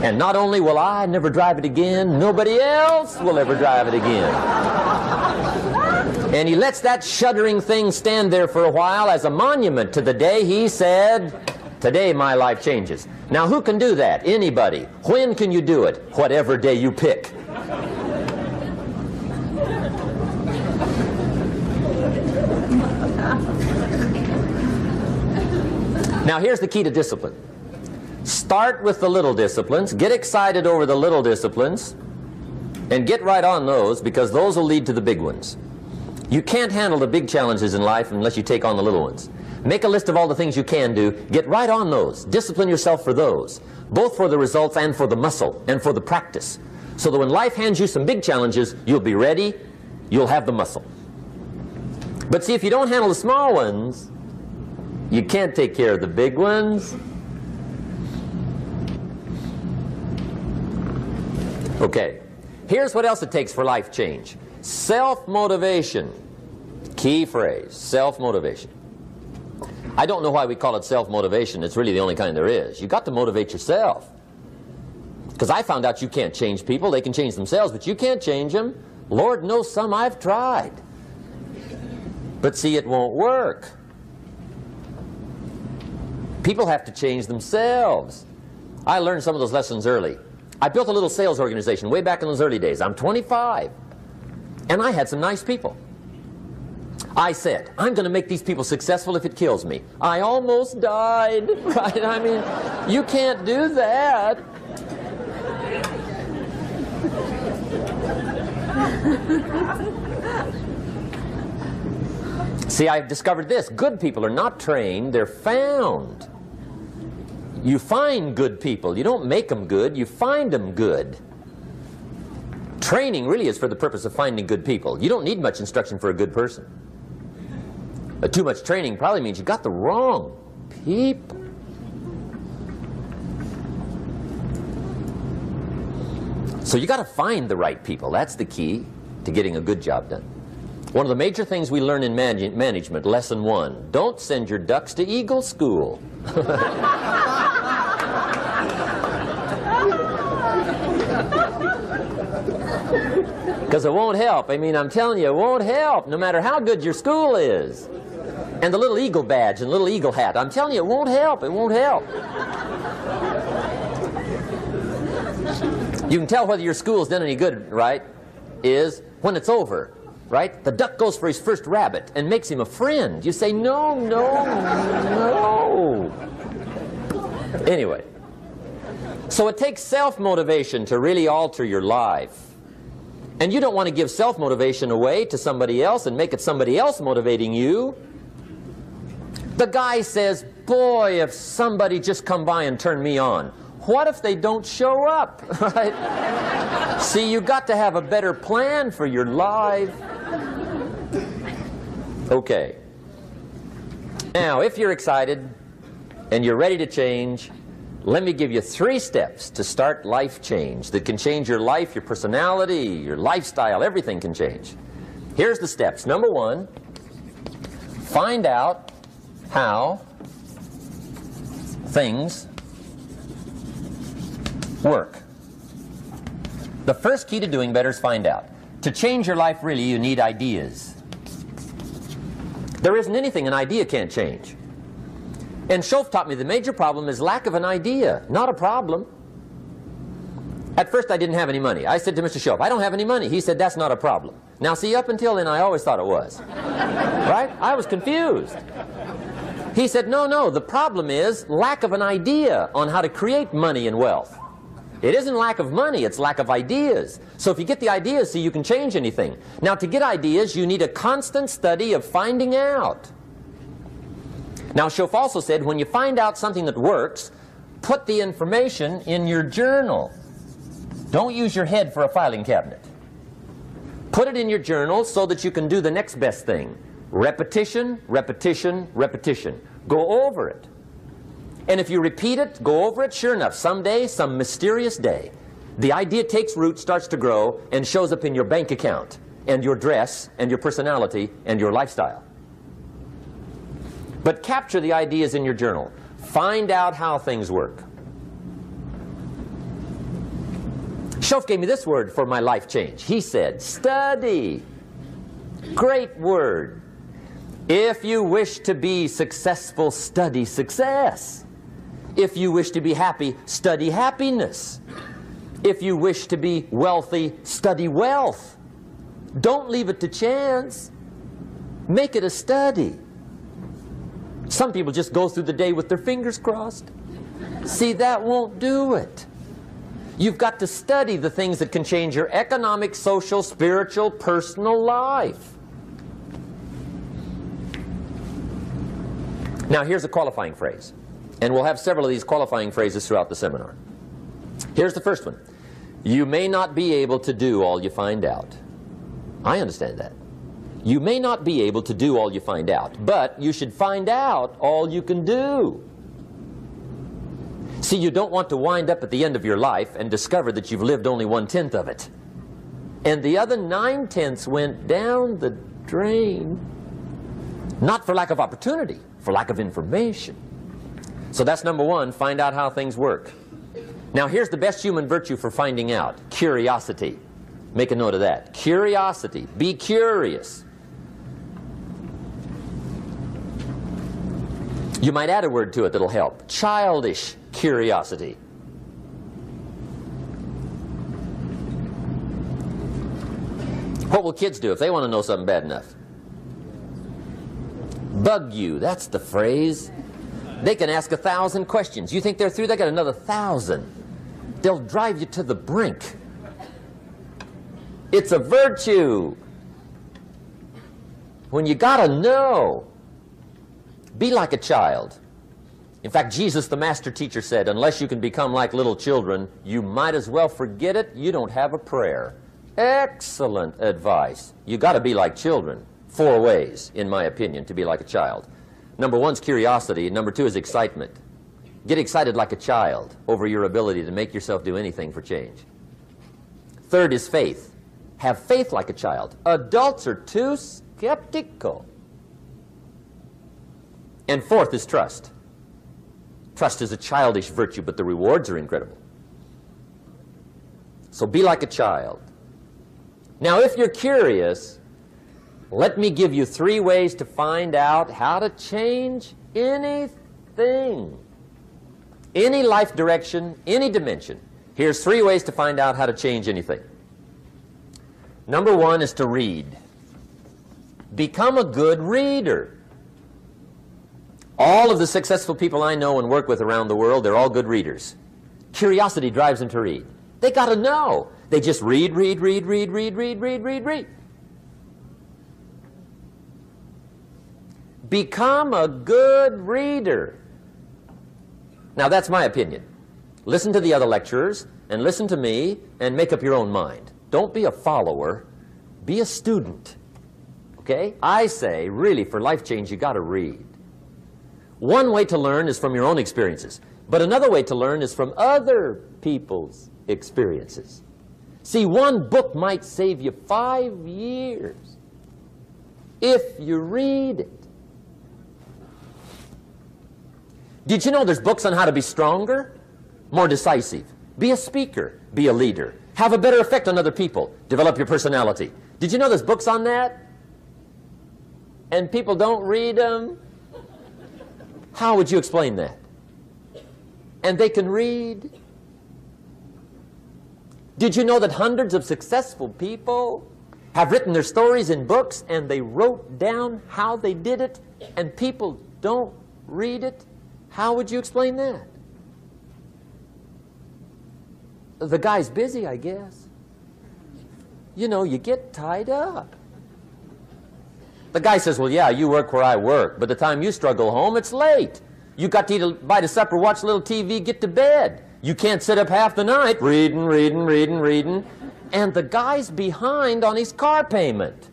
And not only will I never drive it again, nobody else will ever drive it again. And he lets that shuddering thing stand there for a while as a monument to the day he said, today my life changes. Now who can do that? Anybody. When can you do it? Whatever day you pick. Now here's the key to discipline. Start with the little disciplines, get excited over the little disciplines, and get right on those, because those will lead to the big ones. You can't handle the big challenges in life unless you take on the little ones. Make a list of all the things you can do, get right on those, discipline yourself for those, both for the results and for the muscle and for the practice, so that when life hands you some big challenges, you'll be ready, you'll have the muscle. But see, if you don't handle the small ones, you can't take care of the big ones. Okay, here's what else it takes for life change. Self-motivation. Key phrase, self-motivation. I don't know why we call it self-motivation. It's really the only kind there is. You've got to motivate yourself. Because I found out you can't change people. They can change themselves, but you can't change them. Lord knows some I've tried. But see, it won't work. People have to change themselves. I learned some of those lessons early. I built a little sales organization way back in those early days. I'm 25. And I had some nice people. I said, I'm going to make these people successful if it kills me. I almost died, right? I mean, you can't do that. See, I've discovered this. Good people are not trained, they're found. You find good people. You don't make them good, you find them good. Training really is for the purpose of finding good people. You don't need much instruction for a good person. Too much training probably means you got the wrong people. So you got to find the right people. That's the key to getting a good job done. One of the major things we learn in management, lesson 1, don't send your ducks to Eagle School. Because it won't help. I mean, I'm telling you, it won't help no matter how good your school is. And the little eagle badge and little eagle hat, I'm telling you, it won't help. It won't help. You can tell whether your school's done any good, right, is when it's over, right? The duck goes for his first rabbit and makes him a friend. You say, no, no, no. Anyway, so it takes self-motivation to really alter your life. And you don't want to give self-motivation away to somebody else and make it somebody else motivating you. The guy says, boy, if somebody just come by and turn me on. What if they don't show up? Right? See, you got to have a better plan for your life. Okay. Now, if you're excited and you're ready to change, let me give you 3 steps to start life change that can change your life, your personality, your lifestyle, everything can change. Here's the steps. Number 1, find out how things work. The first key to doing better is find out. To change your life, really, you need ideas. There isn't anything an idea can't change. And Schoff taught me the major problem is lack of an idea, not a problem. At first I didn't have any money. I said to Mr. Schoff, I don't have any money. He said, that's not a problem. Now see, up until then I always thought it was. Right? I was confused. He said, no, no, the problem is lack of an idea on how to create money and wealth. It isn't lack of money, it's lack of ideas. So if you get the ideas, see, you can change anything. Now to get ideas, you need a constant study of finding out. Now Schoff also said, when you find out something that works, put the information in your journal. Don't use your head for a filing cabinet. Put it in your journal so that you can do the next best thing. Repetition, repetition, repetition. Go over it. And if you repeat it, go over it, sure enough, someday, some mysterious day, the idea takes root, starts to grow, and shows up in your bank account, and your dress, and your personality, and your lifestyle. But capture the ideas in your journal. Find out how things work. Schoff gave me this word for my life change. He said, study. Great word. If you wish to be successful, study success. If you wish to be happy, study happiness. If you wish to be wealthy, study wealth. Don't leave it to chance. Make it a study. Some people just go through the day with their fingers crossed. See, that won't do it. You've got to study the things that can change your economic, social, spiritual, personal life. Now here's a qualifying phrase. And we'll have several of these qualifying phrases throughout the seminar. Here's the first one. You may not be able to do all you find out. I understand that. You may not be able to do all you find out, but you should find out all you can do. See, you don't want to wind up at the end of your life and discover that you've lived only 1/10 of it. And the other 9/10 went down the drain. Not for lack of opportunity, for lack of information. So that's number 1, find out how things work. Now here's the best human virtue for finding out, curiosity. Make a note of that. Curiosity. Be curious. You might add a word to it that'll help. Childish curiosity. What will kids do if they want to know something bad enough? Bug you, that's the phrase. They can ask 1,000 questions. You think they're through? They got another 1,000. They'll drive you to the brink. It's a virtue. When you gotta know, be like a child. In fact, Jesus, the master teacher, said, unless you can become like little children, you might as well forget it. You don't have a prayer. Excellent advice. You got to be like children. 4 ways, in my opinion, to be like a child. Number 1 is curiosity, and number 2 is excitement. Get excited like a child over your ability to make yourself do anything for change. 3rd is faith. Have faith like a child. Adults are too skeptical. And 4th is trust. Trust is a childish virtue, but the rewards are incredible. So be like a child. Now, if you're curious, let me give you 3 ways to find out how to change anything. Any life direction, any dimension. Here's 3 ways to find out how to change anything. Number 1 is to read. Become a good reader. All of the successful people I know and work with around the world, they're all good readers. Curiosity drives them to read. They got to know. They just read. Become a good reader. Now, that's my opinion. Listen to the other lecturers and listen to me and make up your own mind. Don't be a follower. Be a student. Okay? I say, really, for life change, you got to read. One way to learn is from your own experiences, but another way to learn is from other people's experiences. See, one book might save you 5 years if you read it. Did you know there's books on how to be stronger, more decisive, be a speaker, be a leader, have a better effect on other people, develop your personality? Did you know there's books on that? And people don't read them? How would you explain that? And they can read. Did you know that hundreds of successful people have written their stories in books and they wrote down how they did it and people don't read it? How would you explain that? The guy's busy, I guess. You know, you get tied up. The guy says, well, yeah, you work where I work. By the time you struggle home, it's late. You got to eat a bite of supper, watch a little TV, get to bed. You can't sit up half the night reading. And the guy's behind on his car payment.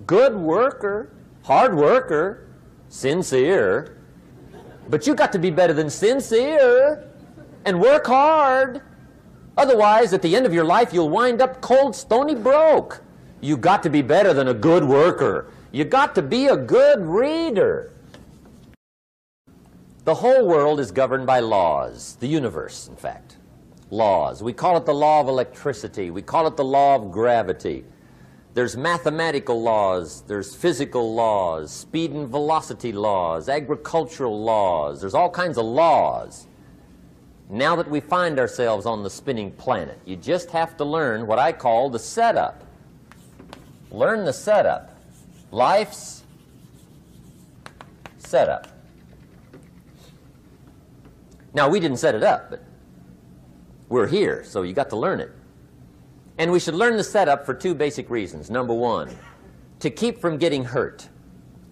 Good worker, hard worker, sincere. But you got to be better than sincere and work hard. Otherwise, at the end of your life, you'll wind up cold, stony broke. You got to be better than a good worker. You got to be a good reader. The whole world is governed by laws. The universe, in fact. Laws. We call it the law of electricity. We call it the law of gravity. There's mathematical laws. There's physical laws. Speed and velocity laws. Agricultural laws. There's all kinds of laws. Now that we find ourselves on the spinning planet, you just have to learn what I call the setup. Learn the setup. Life's setup. Now, we didn't set it up, but we're here, so you got to learn it. And we should learn the setup for 2 basic reasons. Number 1, to keep from getting hurt.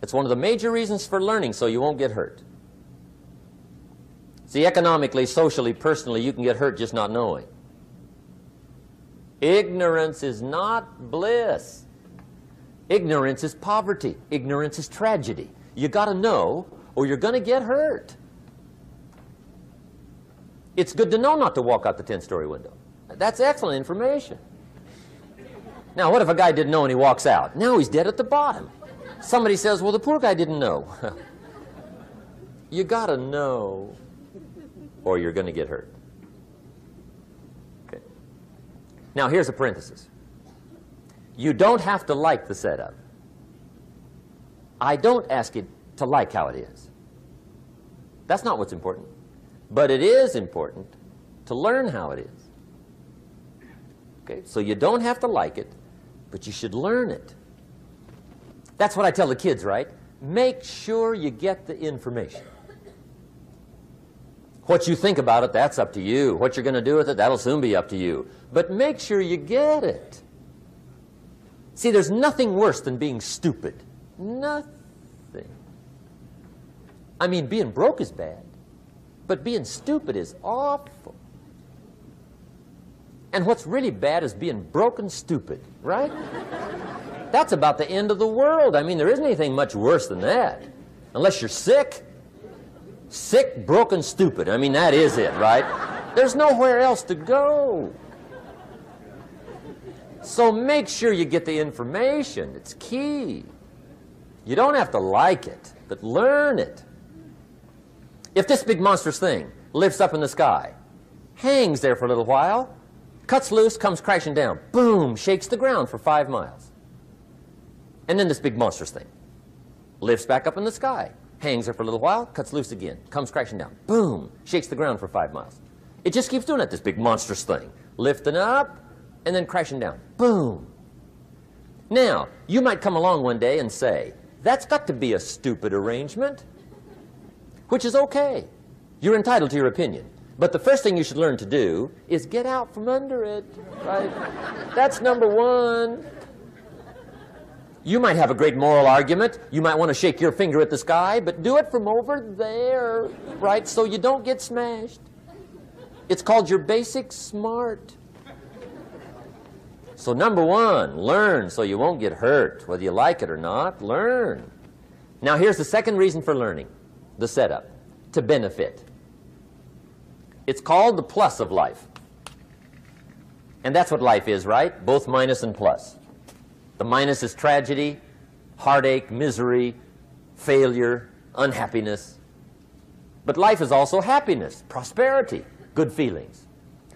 It's one of the major reasons for learning, so you won't get hurt. See, economically, socially, personally, you can get hurt just not knowing. Ignorance is not bliss. Ignorance is poverty. Ignorance is tragedy. You got to know or you're going to get hurt. It's good to know not to walk out the 10-story window. That's excellent information. Now, what if a guy didn't know and he walks out? Now he's dead at the bottom. Somebody says, well, the poor guy didn't know. You got to know or you're going to get hurt. Okay. Now, here's a parenthesis. You don't have to like the setup. I don't ask you to like how it is. That's not what's important. But it is important to learn how it is. Okay? So you don't have to like it, but you should learn it. That's what I tell the kids, right? Make sure you get the information. What you think about it, that's up to you. What you're going to do with it, that'll soon be up to you. But make sure you get it. See, there's nothing worse than being stupid. Nothing. I mean, being broke is bad, but being stupid is awful. And what's really bad is being broke and stupid, right? That's about the end of the world. I mean, there isn't anything much worse than that. Unless you're sick. Sick, broken, stupid. I mean, that is it, right? There's nowhere else to go. So make sure you get the information. It's key. You don't have to like it, but learn it. If this big monstrous thing lifts up in the sky, hangs there for a little while, cuts loose, comes crashing down, boom, shakes the ground for 5 miles. And then this big monstrous thing lifts back up in the sky, hangs there for a little while, cuts loose again, comes crashing down, boom, shakes the ground for 5 miles. It just keeps doing it, this big monstrous thing, lifting up and then crashing down, boom. Now, you might come along one day and say, that's got to be a stupid arrangement, which is okay. You're entitled to your opinion. But the first thing you should learn to do is get out from under it, right? That's number one. You might have a great moral argument. You might want to shake your finger at the sky, but do it from over there, right, so you don't get smashed. It's called your basic smart. So number one, learn so you won't get hurt. Whether you like it or not, learn. Now here's the second reason for learning, the setup, to benefit. It's called the plus of life. And that's what life is, right? Both minus and plus. The minus is tragedy, heartache, misery, failure, unhappiness. But life is also happiness, prosperity, good feelings.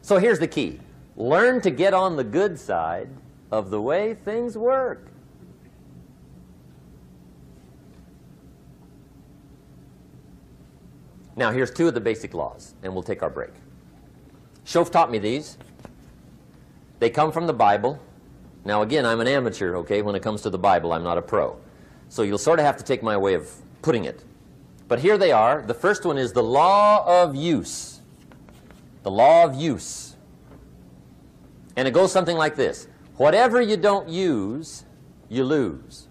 So here's the key. Learn to get on the good side of the way things work. Now here's 2 of the basic laws, and we'll take our break. Shof taught me these. They come from the Bible. Now again, I'm an amateur, okay, when it comes to the Bible. I'm not a pro. So you'll sort of have to take my way of putting it. But here they are. The first one is the law of use. The law of use. And it goes something like this. Whatever you don't use, you lose.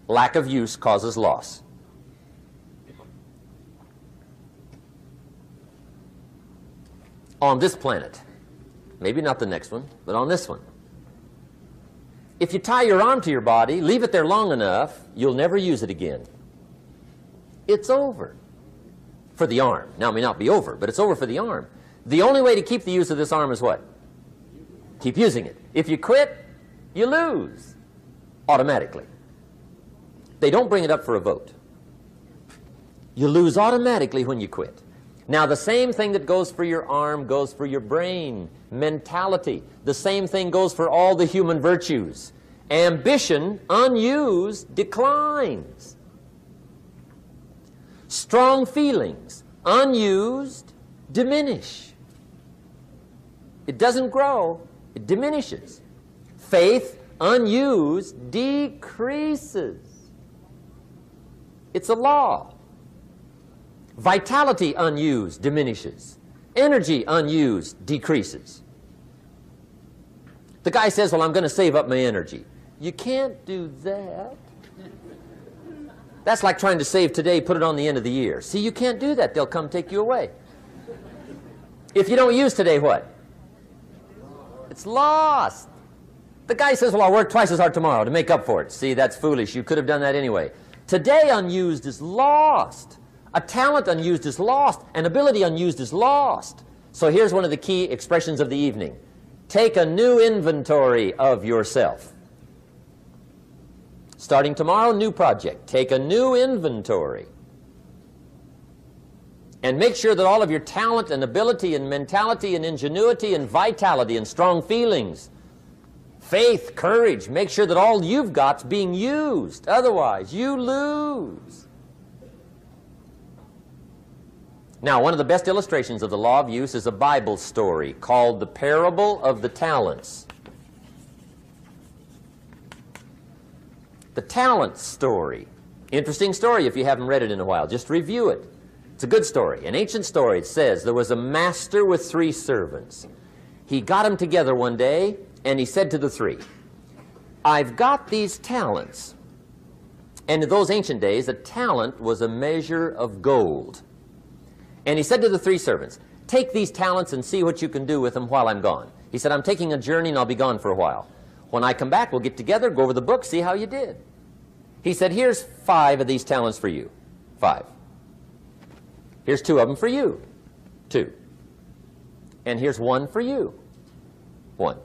Lack of use causes loss. On this planet, maybe not the next one, but on this one, if you tie your arm to your body, leave it there long enough, you'll never use it again. It's over for the arm. Now, it may not be over, but it's over for the arm. The only way to keep the use of this arm is what? Keep using it. If you quit, you lose automatically. They don't bring it up for a vote. You lose automatically when you quit. Now, the same thing that goes for your arm goes for your brain, mentality. The same thing goes for all the human virtues. Ambition, unused, declines. Strong feelings, unused, diminish. It doesn't grow, it diminishes. Faith, unused, decreases. It's a law. Vitality unused diminishes. Energy unused decreases. The guy says, well, I'm going to save up my energy. You can't do that. That's like trying to save today, put it on the end of the year. See, you can't do that. They'll come take you away. If you don't use today, what? It's lost. The guy says, well, I'll work twice as hard tomorrow to make up for it. See, that's foolish. You could have done that anyway. Today unused is lost. A talent unused is lost. An ability unused is lost. So here's one of the key expressions of the evening. Take a new inventory of yourself. Starting tomorrow, new project. Take a new inventory. And make sure that all of your talent and ability and mentality and ingenuity and vitality and strong feelings, faith, courage, make sure that all you've got's being used. Otherwise, you lose. Now, one of the best illustrations of the law of use is a Bible story called the Parable of the Talents. The talent story. Interesting story if you haven't read it in a while. Just review it. It's a good story. An ancient story. It says there was a master with 3 servants. He got them together one day, and he said to the 3, I've got these talents. And in those ancient days, a talent was a measure of gold. And he said to the 3 servants, take these talents and see what you can do with them while I'm gone. He said, I'm taking a journey and I'll be gone for a while. When I come back, we'll get together, go over the book, see how you did. He said, here's 5 of these talents for you. 5. Here's 2 of them for you. 2. And here's 1 for you. 1.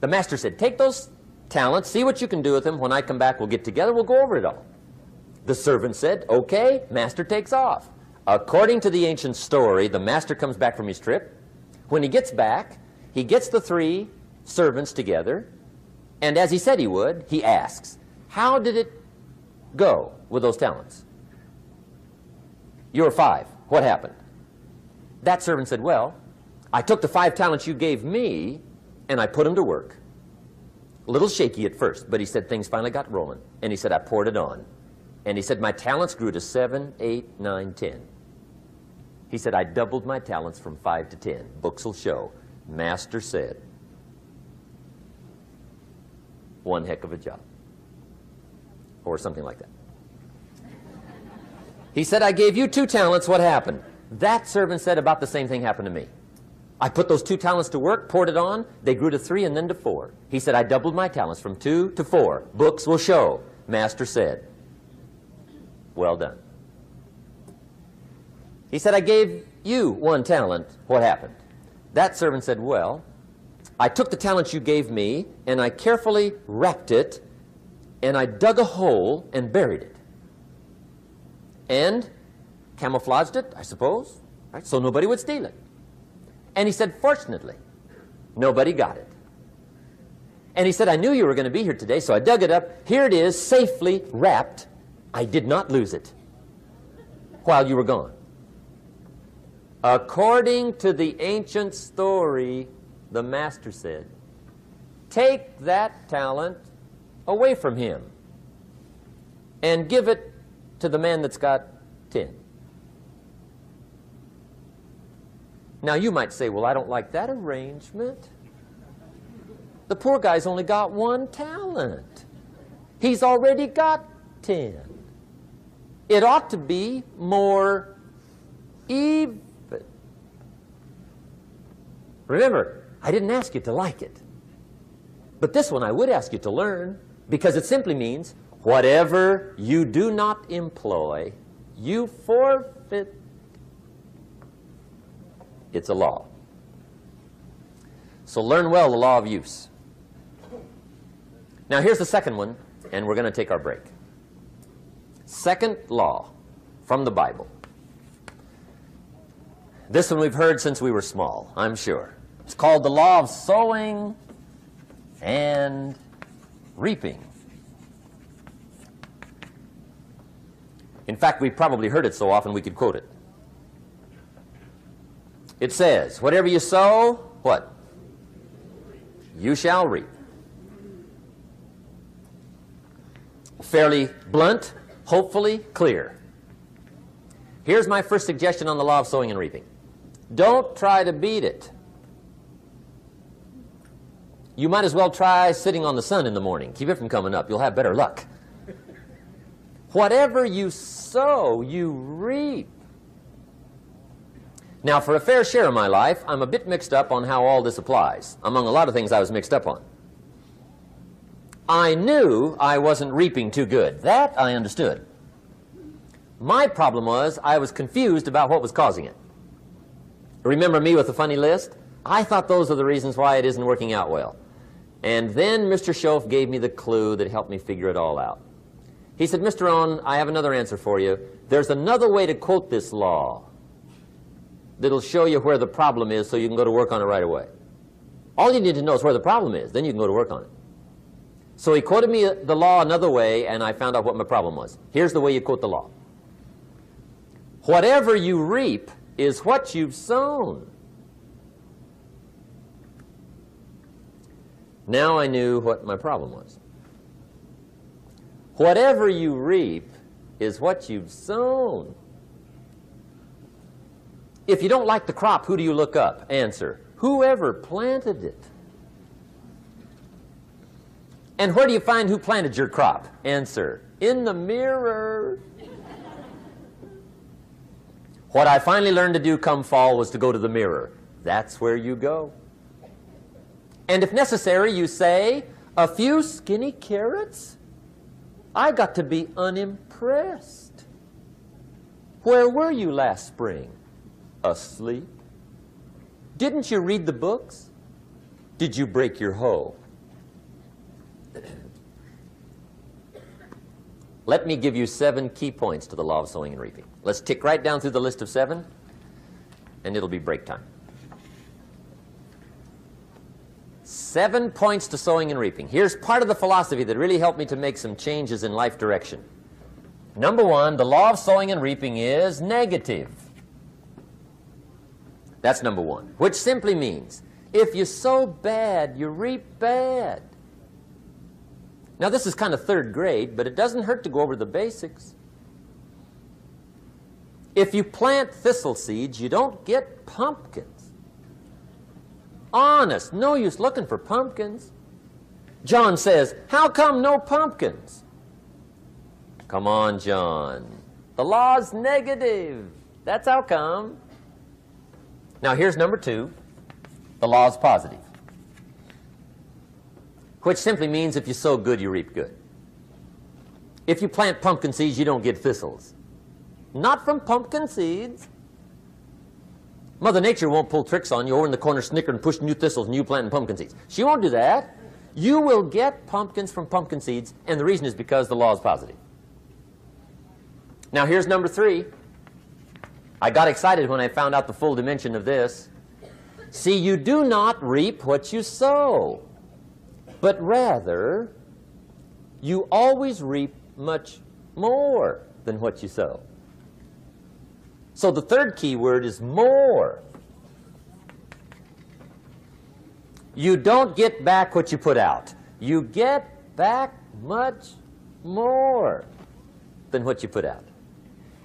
The master said, take those talents, see what you can do with them. When I come back, we'll get together, we'll go over it all. The servant said, okay. Master takes off. According to the ancient story, the master comes back from his trip. When he gets back, he gets the 3 servants together, and as he said he would, he asks, how did it go with those talents? You were 5. What happened? That servant said, well, I took the 5 talents you gave me, and I put them to work. A little shaky at first, but he said things finally got rolling. And he said, I poured it on. And he said, my talents grew to 7, 8, 9, 10. He said, I doubled my talents from 5 to 10. Books will show. Master said, one heck of a job. Or something like that. He said, I gave you 2 talents. What happened? That servant said, about the same thing happened to me. I put those 2 talents to work, poured it on. They grew to 3 and then to 4. He said, I doubled my talents from 2 to 4. Books will show. Master said, well done. He said, I gave you 1 talent. What happened? That servant said, well, I took the talent you gave me, and I carefully wrapped it, and I dug a hole and buried it. And camouflaged it, I suppose, right? So nobody would steal it. And he said, fortunately, nobody got it. And he said, I knew you were going to be here today, so I dug it up. Here it is, safely wrapped. I did not lose it while you were gone. According to the ancient story, the master said, take that talent away from him and give it to the man that's got 10. Now you might say, well, I don't like that arrangement. The poor guy's only got 1 talent. He's already got 10. It ought to be more even. Remember, I didn't ask you to like it. But this one I would ask you to learn, because it simply means whatever you do not employ, you forfeit. It's a law. So learn well the law of use. Now here's the second one, and we're going to take our break. Second law from the Bible. This one we've heard since we were small, I'm sure. It's called the law of sowing and reaping. In fact, we've probably heard it so often we could quote it. It says, whatever you sow, what? You shall reap. Fairly blunt, hopefully clear. Here's my first suggestion on the law of sowing and reaping. Don't try to beat it. You might as well try sitting on the sun in the morning. Keep it from coming up. You'll have better luck. Whatever you sow, you reap. Now, for a fair share of my life, I'm a bit mixed up on how all this applies. Among a lot of things I was mixed up on. I knew I wasn't reaping too good. That I understood. My problem was I was confused about what was causing it. Remember me with the funny list? I thought those are the reasons why it isn't working out well. And then Mr. Schoaf gave me the clue that helped me figure it all out. He said, Mr. Rohn, I have another answer for you. There's another way to quote this law that'll show you where the problem is so you can go to work on it right away. All you need to know is where the problem is. Then you can go to work on it. So he quoted me the law another way, and I found out what my problem was. Here's the way you quote the law. Whatever you reap is what you've sown. Now I knew what my problem was. Whatever you reap is what you've sown. If you don't like the crop, who do you look up? Answer, whoever planted it. And where do you find who planted your crop? Answer, in the mirror. What I finally learned to do come fall was to go to the mirror. That's where you go. And if necessary, you say, a few skinny carrots? I got to be unimpressed. Where were you last spring? Asleep? Didn't you read the books? Did you break your hoe? Let me give you 7 key points to the law of sowing and reaping. Let's tick right down through the list of 7, and it'll be break time. 7 points to sowing and reaping. Here's part of the philosophy that really helped me to make some changes in life direction. Number 1, the law of sowing and reaping is negative. That's number 1, which simply means if you sow bad, you reap bad. Now, this is kind of 3rd grade, but it doesn't hurt to go over the basics. If you plant thistle seeds, you don't get pumpkins. Honest, no use looking for pumpkins. John says, how come no pumpkins? Come on, John. The law's negative. That's how come. Now, here's number 2. The law's positive, which simply means if you sow good, you reap good. If you plant pumpkin seeds, you don't get thistles. Not from pumpkin seeds. Mother Nature won't pull tricks on you over in the corner snickering, pushing you thistles and you planting pumpkin seeds. She won't do that. You will get pumpkins from pumpkin seeds, and the reason is because the law is positive. Now, here's number 3. I got excited when I found out the full dimension of this. See, you do not reap what you sow, but rather, you always reap much more than what you sow. So the 3rd key word is more. You don't get back what you put out. You get back much more than what you put out.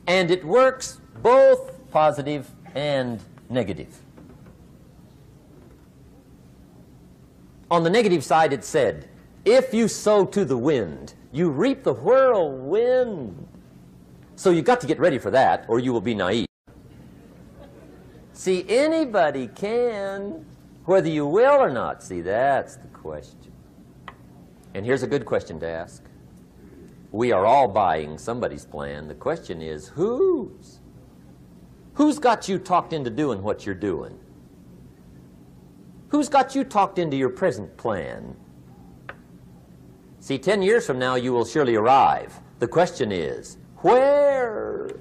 And it works both positive and negative. On the negative side, it said, if you sow to the wind, you reap the whirlwind. So you've got to get ready for that, or you will be naive. See, anybody can, whether you will or not. See, that's the question. And here's a good question to ask. We are all buying somebody's plan. The question is, whose? Who's got you talked into doing what you're doing? Who's got you talked into your present plan? See, 10 years from now, you will surely arrive. The question is, where?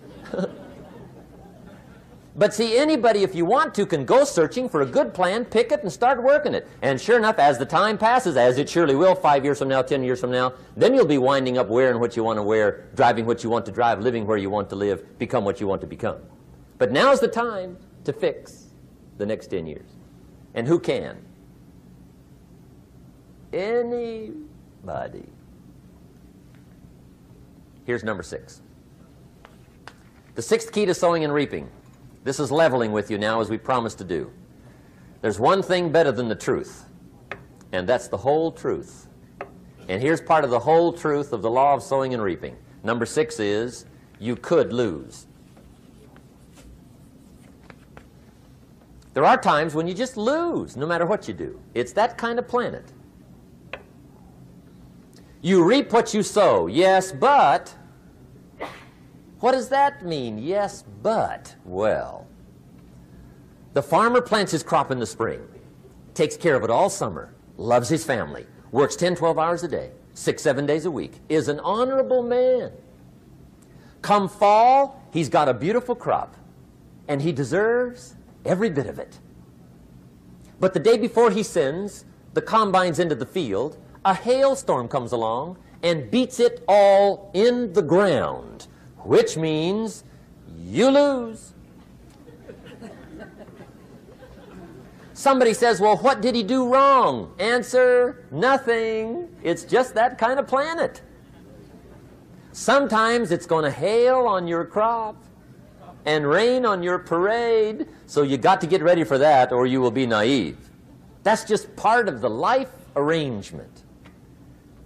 But see, anybody, if you want to, can go searching for a good plan, pick it, and start working it. And sure enough, as the time passes, as it surely will 5 years from now, 10 years from now, then you'll be winding up wearing what you want to wear, driving what you want to drive, living where you want to live, become what you want to become. But now's the time to fix the next 10 years. And who can? Anybody. Here's number 6. The 6th key to sowing and reaping. This is leveling with you now, as we promised to do. There's one thing better than the truth, and that's the whole truth. And here's part of the whole truth of the law of sowing and reaping. Number 6 is, you could lose. There are times when you just lose, no matter what you do. It's that kind of planet. You reap what you sow, yes, but... What does that mean, yes, but? Well, the farmer plants his crop in the spring, takes care of it all summer, loves his family, works 10, 12 hours a day, 6, 7 days a week, is an honorable man. Come fall, he's got a beautiful crop, and he deserves every bit of it. But the day before he sends the combines into the field, a hailstorm comes along and beats it all in the ground, which means you lose. Somebody says, well, what did he do wrong? Answer, nothing. It's just that kind of planet. Sometimes it's going to hail on your crop and rain on your parade, so you got to get ready for that or you will be naive. That's just part of the life arrangement.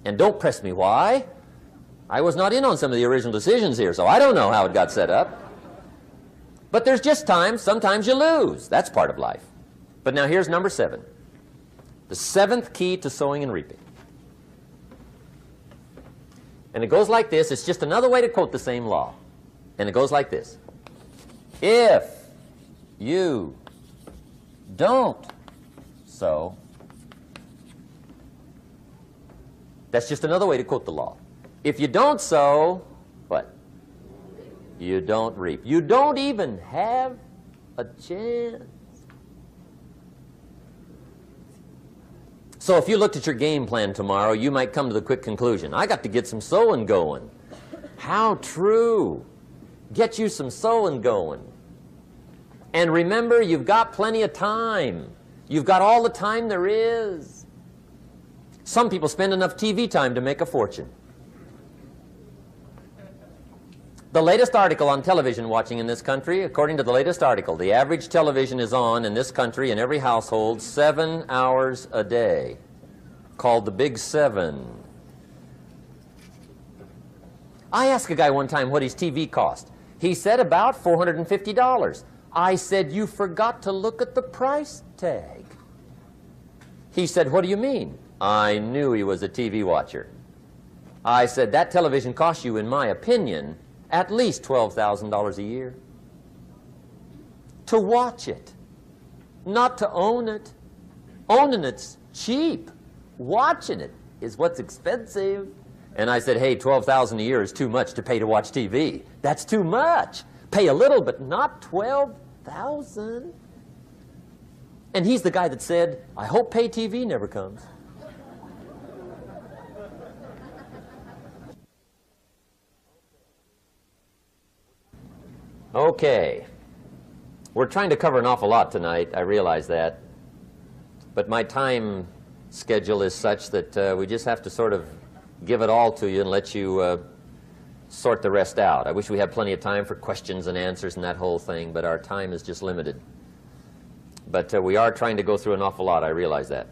And don't press me why. I was not in on some of the original decisions here, so I don't know how it got set up. But there's just times, sometimes you lose. That's part of life. But now here's number 7. The 7th key to sowing and reaping. And it goes like this. It's just another way to quote the same law. And it goes like this. If you don't sow, that's just another way to quote the law. If you don't sow, what? You don't reap. You don't even have a chance. So if you looked at your game plan tomorrow, you might come to the quick conclusion, I got to get some sowing going. How true. Get you some sowing going. And remember, you've got plenty of time. You've got all the time there is. Some people spend enough TV time to make a fortune. The latest article on television watching in this country, according to the latest article, the average television is on in this country in every household 7 hours a day, called the Big 7. I asked a guy one time what his TV cost. He said about $450. I said, you forgot to look at the price tag. He said, what do you mean? I knew he was a TV watcher. I said, that television costs you, in my opinion, at least $12,000 a year. To watch it, not to own it. Owning it's cheap. Watching it is what's expensive. And I said, hey, $12,000 a year is too much to pay to watch TV. That's too much. Pay a little, but not $12,000. And he's the guy that said, I hope pay TV never comes. Okay. We're trying to cover an awful lot tonight. I realize that. But my time schedule is such that we just have to sort of give it all to you and let you sort the rest out. I wish we had plenty of time for questions and answers and that whole thing, but our time is just limited. But we are trying to go through an awful lot. I realize that.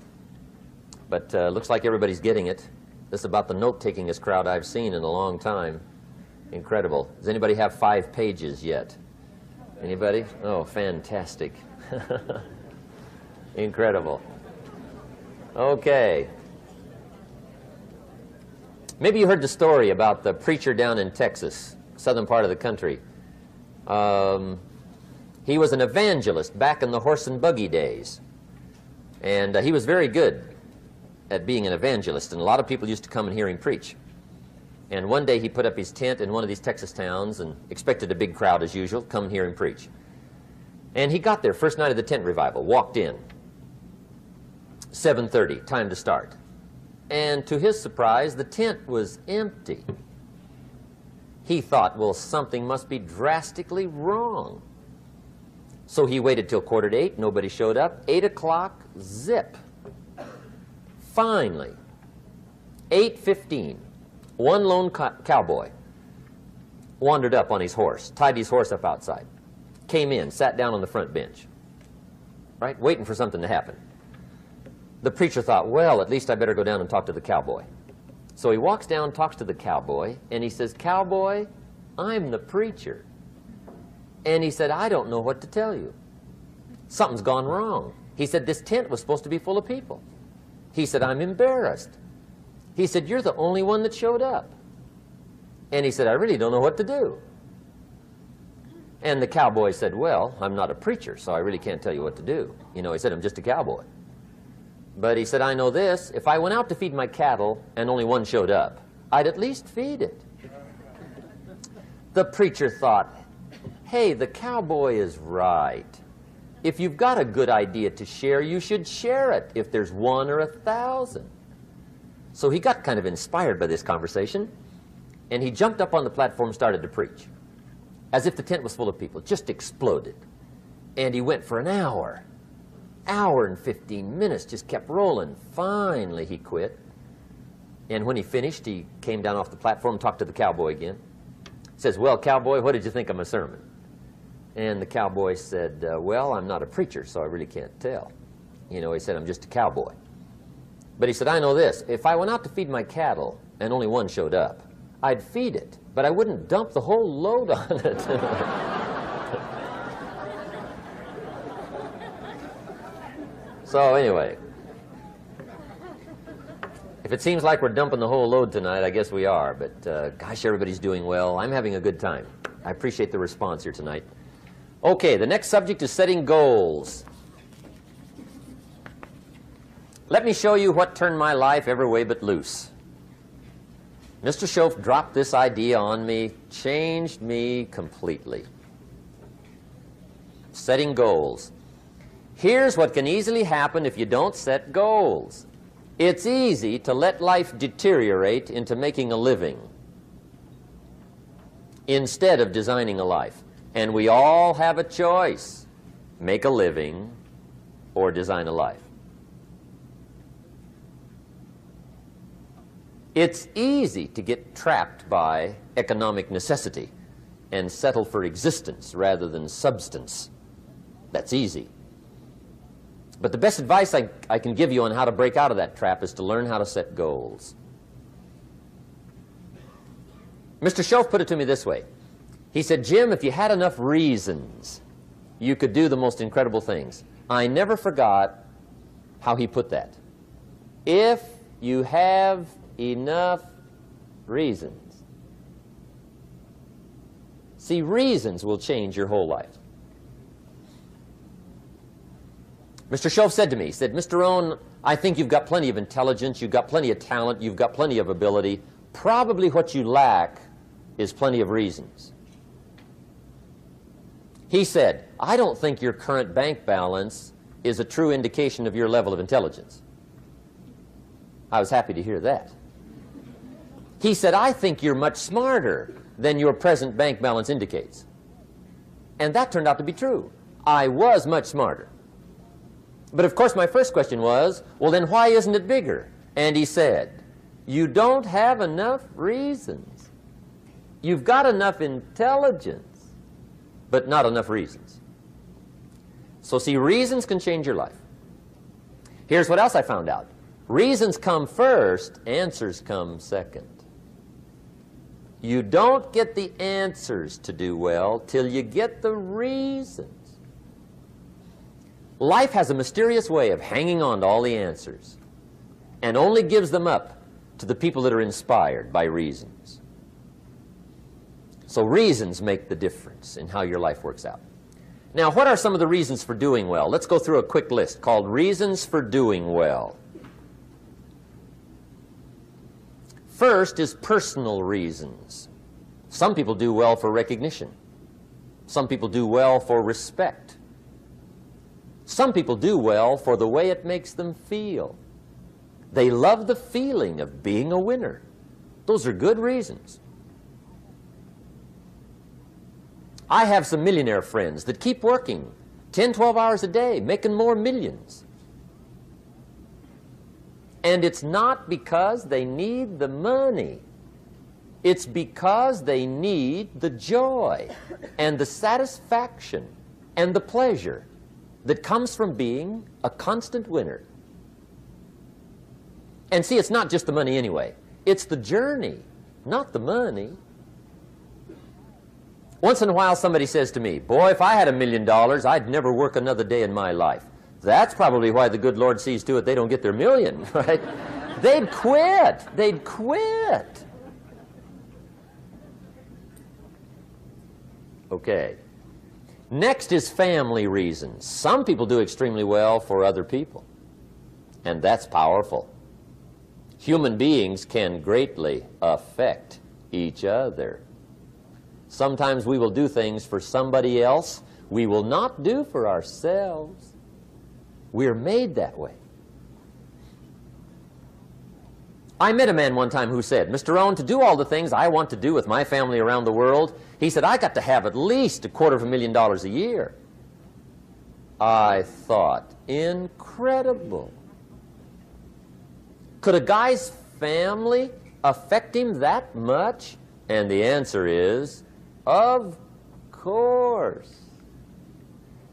But looks like everybody's getting it. This is about the note-takingest crowd I've seen in a long time. Incredible. Does anybody have 5 pages yet? Anybody? Oh, fantastic. Incredible. Okay. Maybe you heard the story about the preacher down in Texas, southern part of the country. He was an evangelist back in the horse and buggy days. And he was very good at being an evangelist, and a lot of people used to come and hear him preach. And one day he put up his tent in one of these Texas towns and expected a big crowd as usual, come and hear him preach. And he got there, first night of the tent revival, walked in. 7:30, time to start. And to his surprise, the tent was empty. He thought, well, something must be drastically wrong. So he waited till 7:45, nobody showed up. 8 o'clock, zip. Finally, 8:15, one lone cowboy wandered up on his horse, tied his horse up outside, came in, sat down on the front bench, right, waiting for something to happen. The preacher thought, well, at least I better go down and talk to the cowboy. So he walks down, talks to the cowboy, and he says, Cowboy, I'm the preacher. And he said, I don't know what to tell you. Something's gone wrong. He said, this tent was supposed to be full of people. He said, I'm embarrassed. He said, you're the only one that showed up. And he said, I really don't know what to do. And the cowboy said, well, I'm not a preacher, so I really can't tell you what to do. You know, he said, I'm just a cowboy. But he said, I know this, if I went out to feed my cattle and only one showed up, I'd at least feed it. The preacher thought, hey, the cowboy is right. If you've got a good idea to share, you should share it, if there's 1 or 1,000. So he got kind of inspired by this conversation, and he jumped up on the platform and started to preach, as if the tent was full of people, just exploded. And he went for an hour and 15 minutes, just kept rolling. Finally, he quit. And when he finished, he came down off the platform and talked to the cowboy again. He says, "Well, cowboy, what did you think of my sermon?" And the cowboy said, "Well, I'm not a preacher, so I really can't tell." You know, he said, "I'm just a cowboy." But he said, "I know this. If I went out to feed my cattle and only one showed up, I'd feed it, but I wouldn't dump the whole load on it." So anyway, if it seems like we're dumping the whole load tonight, I guess we are. But gosh, everybody's doing well. I'm having a good time. I appreciate the response here tonight. Okay, the next subject is setting goals. Let me show you what turned my life every way but loose. Mr. Schoaf dropped this idea on me, changed me completely. Setting goals. Here's what can easily happen if you don't set goals. It's easy to let life deteriorate into making a living instead of designing a life. And we all have a choice: make a living or design a life. It's easy to get trapped by economic necessity and settle for existence rather than substance. That's easy. But the best advice I can give you on how to break out of that trap is to learn how to set goals. Mr. Schoaf put it to me this way. He said, "Jim, if you had enough reasons, you could do the most incredible things." I never forgot how he put that. If you have enough reasons. See, reasons will change your whole life. Mr. Schoaf said to me, he said, "Mr. Rohn, I think you've got plenty of intelligence, you've got plenty of talent, you've got plenty of ability. Probably what you lack is plenty of reasons." He said, "I don't think your current bank balance is a true indication of your level of intelligence." I was happy to hear that. He said, "I think you're much smarter than your present bank balance indicates." And that turned out to be true. I was much smarter. But of course my first question was, well then why isn't it bigger? And he said, "You don't have enough reasons. You've got enough intelligence, but not enough reasons." So see, reasons can change your life. Here's what else I found out. Reasons come first, answers come second. You don't get the answers to do well till you get the reasons. Life has a mysterious way of hanging on to all the answers and only gives them up to the people that are inspired by reasons. So reasons make the difference in how your life works out. Now, what are some of the reasons for doing well? Let's go through a quick list called Reasons for Doing Well. First is personal reasons. Some people do well for recognition. Some people do well for respect. Some people do well for the way it makes them feel. They love the feeling of being a winner. Those are good reasons. I have some millionaire friends that keep working 10, 12 hours a day, making more millions. And it's not because they need the money. It's because they need the joy and the satisfaction and the pleasure that comes from being a constant winner. And see, it's not just the money anyway. It's the journey, not the money. Once in a while somebody says to me, "Boy, if I had $1 million, I'd never work another day in my life." That's probably why the good Lord sees to it they don't get their million, right? They'd quit. They'd quit. Okay. Next is family reasons. Some people do extremely well for other people, and that's powerful. Human beings can greatly affect each other. Sometimes we will do things for somebody else we will not do for ourselves. We're made that way. I met a man one time who said, "Mr. Rohn, to do all the things I want to do with my family around the world," he said, "I got to have at least $250,000 a year." I thought, incredible. Could a guy's family affect him that much? And the answer is, of course.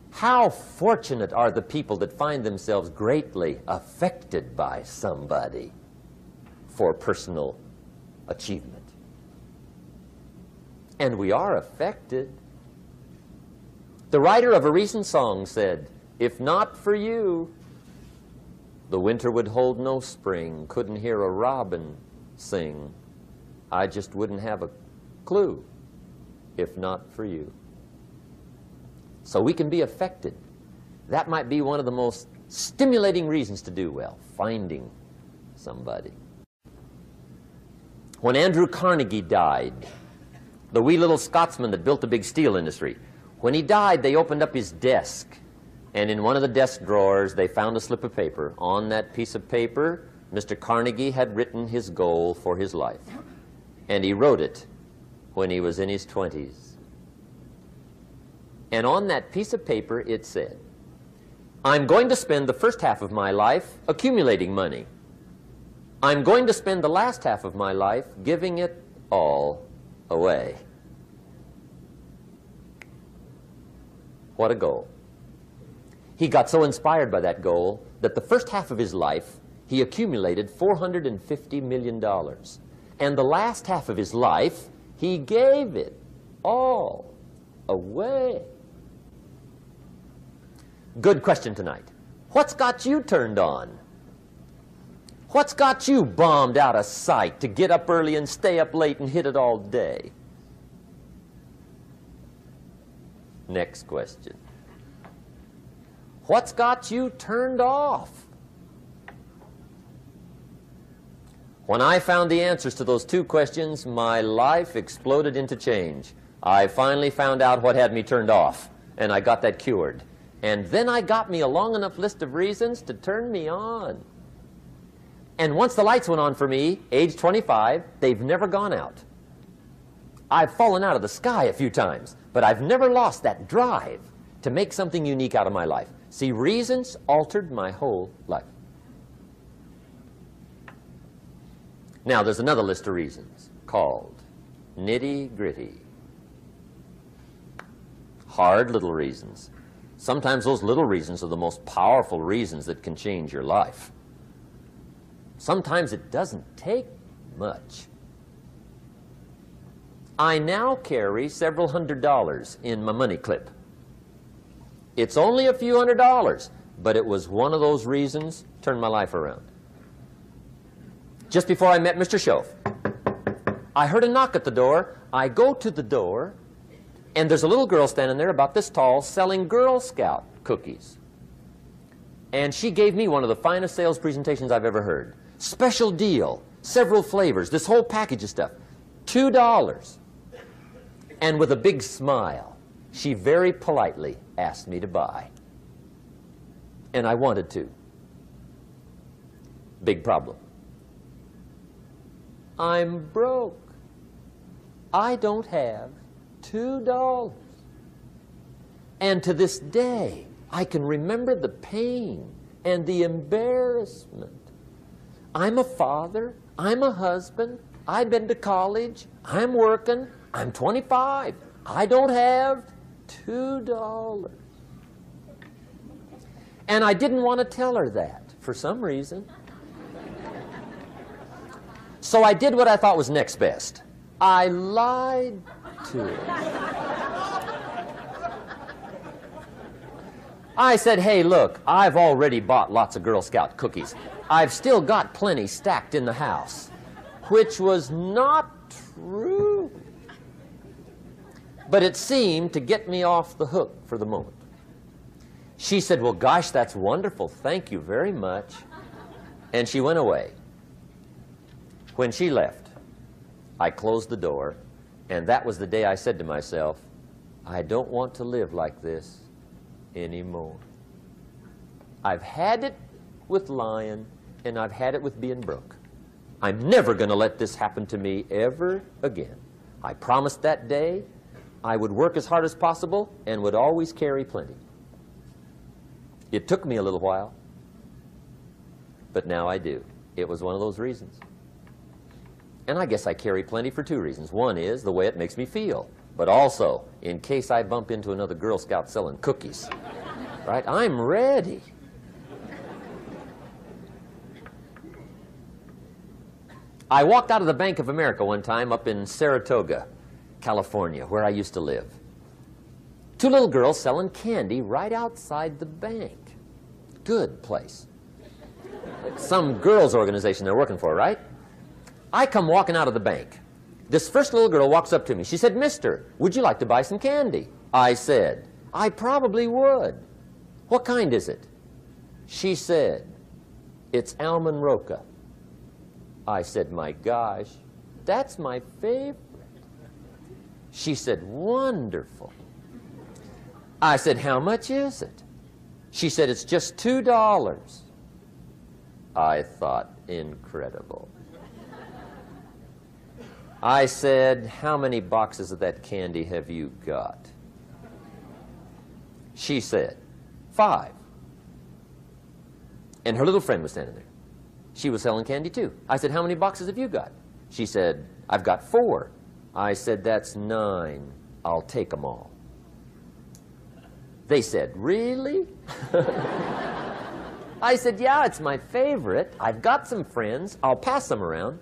How fortunate are the people that find themselves greatly affected by somebody for personal achievement. And we are affected. The writer of a recent song said, "If not for you, the winter would hold no spring, couldn't hear a robin sing. I just wouldn't have a clue if not for you." So we can be affected. That might be one of the most stimulating reasons to do well, finding somebody. When Andrew Carnegie died, the wee little Scotsman that built the big steel industry, when he died, they opened up his desk, and in one of the desk drawers, they found a slip of paper. On that piece of paper, Mr. Carnegie had written his goal for his life, and he wrote it when he was in his 20s. And on that piece of paper, it said, "I'm going to spend the first half of my life accumulating money. I'm going to spend the last half of my life giving it all away." What a goal. He got so inspired by that goal that the first half of his life, he accumulated $450 million. And the last half of his life, he gave it all away. Good question tonight. What's got you turned on? What's got you bombed out of sight to get up early and stay up late and hit it all day? Next question. What's got you turned off? When I found the answers to those two questions, my life exploded into change. I finally found out what had me turned off, and I got that cured. And then I got me a long enough list of reasons to turn me on. And once the lights went on for me, age 25, they've never gone out. I've fallen out of the sky a few times, but I've never lost that drive to make something unique out of my life. See, reasons altered my whole life. Now, there's another list of reasons called nitty-gritty. Hard little reasons. Sometimes those little reasons are the most powerful reasons that can change your life. Sometimes it doesn't take much. I now carry several $100s in my money clip. It's only a few $100s, but it was one of those reasons turned my life around. Just before I met Mr. Schoaf, I heard a knock at the door. I go to the door, and there's a little girl standing there about this tall selling Girl Scout cookies. And she gave me one of the finest sales presentations I've ever heard. Special deal, several flavors, this whole package of stuff, $2. And with a big smile, she very politely asked me to buy. And I wanted to. Big problem. I'm broke. I don't have $2. And to this day, I can remember the pain and the embarrassment. I'm a father. I'm a husband. I've been to college. I'm working. I'm 25. I don't have $2. And I didn't want to tell her that for some reason. So I did what I thought was next best. I lied to her. I said, "Hey, look, I've already bought lots of Girl Scout cookies. I've still got plenty stacked in the house," which was not true. But it seemed to get me off the hook for the moment. She said, "Well, gosh, that's wonderful. Thank you very much." And she went away. When she left, I closed the door, and that was the day I said to myself, I don't want to live like this anymore. I've had it with lying, and I've had it with being broke. I'm never going to let this happen to me ever again. I promised that day I would work as hard as possible and would always carry plenty. It took me a little while, but now I do. It was one of those reasons. And I guess I carry plenty for two reasons. One is the way it makes me feel, but also in case I bump into another Girl Scout selling cookies. Right? I'm ready. I walked out of the Bank of America one time up in Saratoga, California, where I used to live. Two little girls selling candy right outside the bank. Good place. Some girls' organization they're working for, right? I come walking out of the bank. This first little girl walks up to me. She said, "Mister, would you like to buy some candy?" I said, "I probably would." "What kind is it?" She said, "It's almond roca." I said, "My gosh, that's my favorite." She said, "Wonderful." I said, "How much is it?" She said, "It's just $2. I thought, incredible. I said, "How many boxes of that candy have you got?" She said, 5. And her little friend was standing there. She was selling candy too. I said, "How many boxes have you got?" She said, "I've got 4. I said, "That's 9. I'll take them all." They said, "Really?" I said, "Yeah, it's my favorite. I've got some friends. I'll pass them around."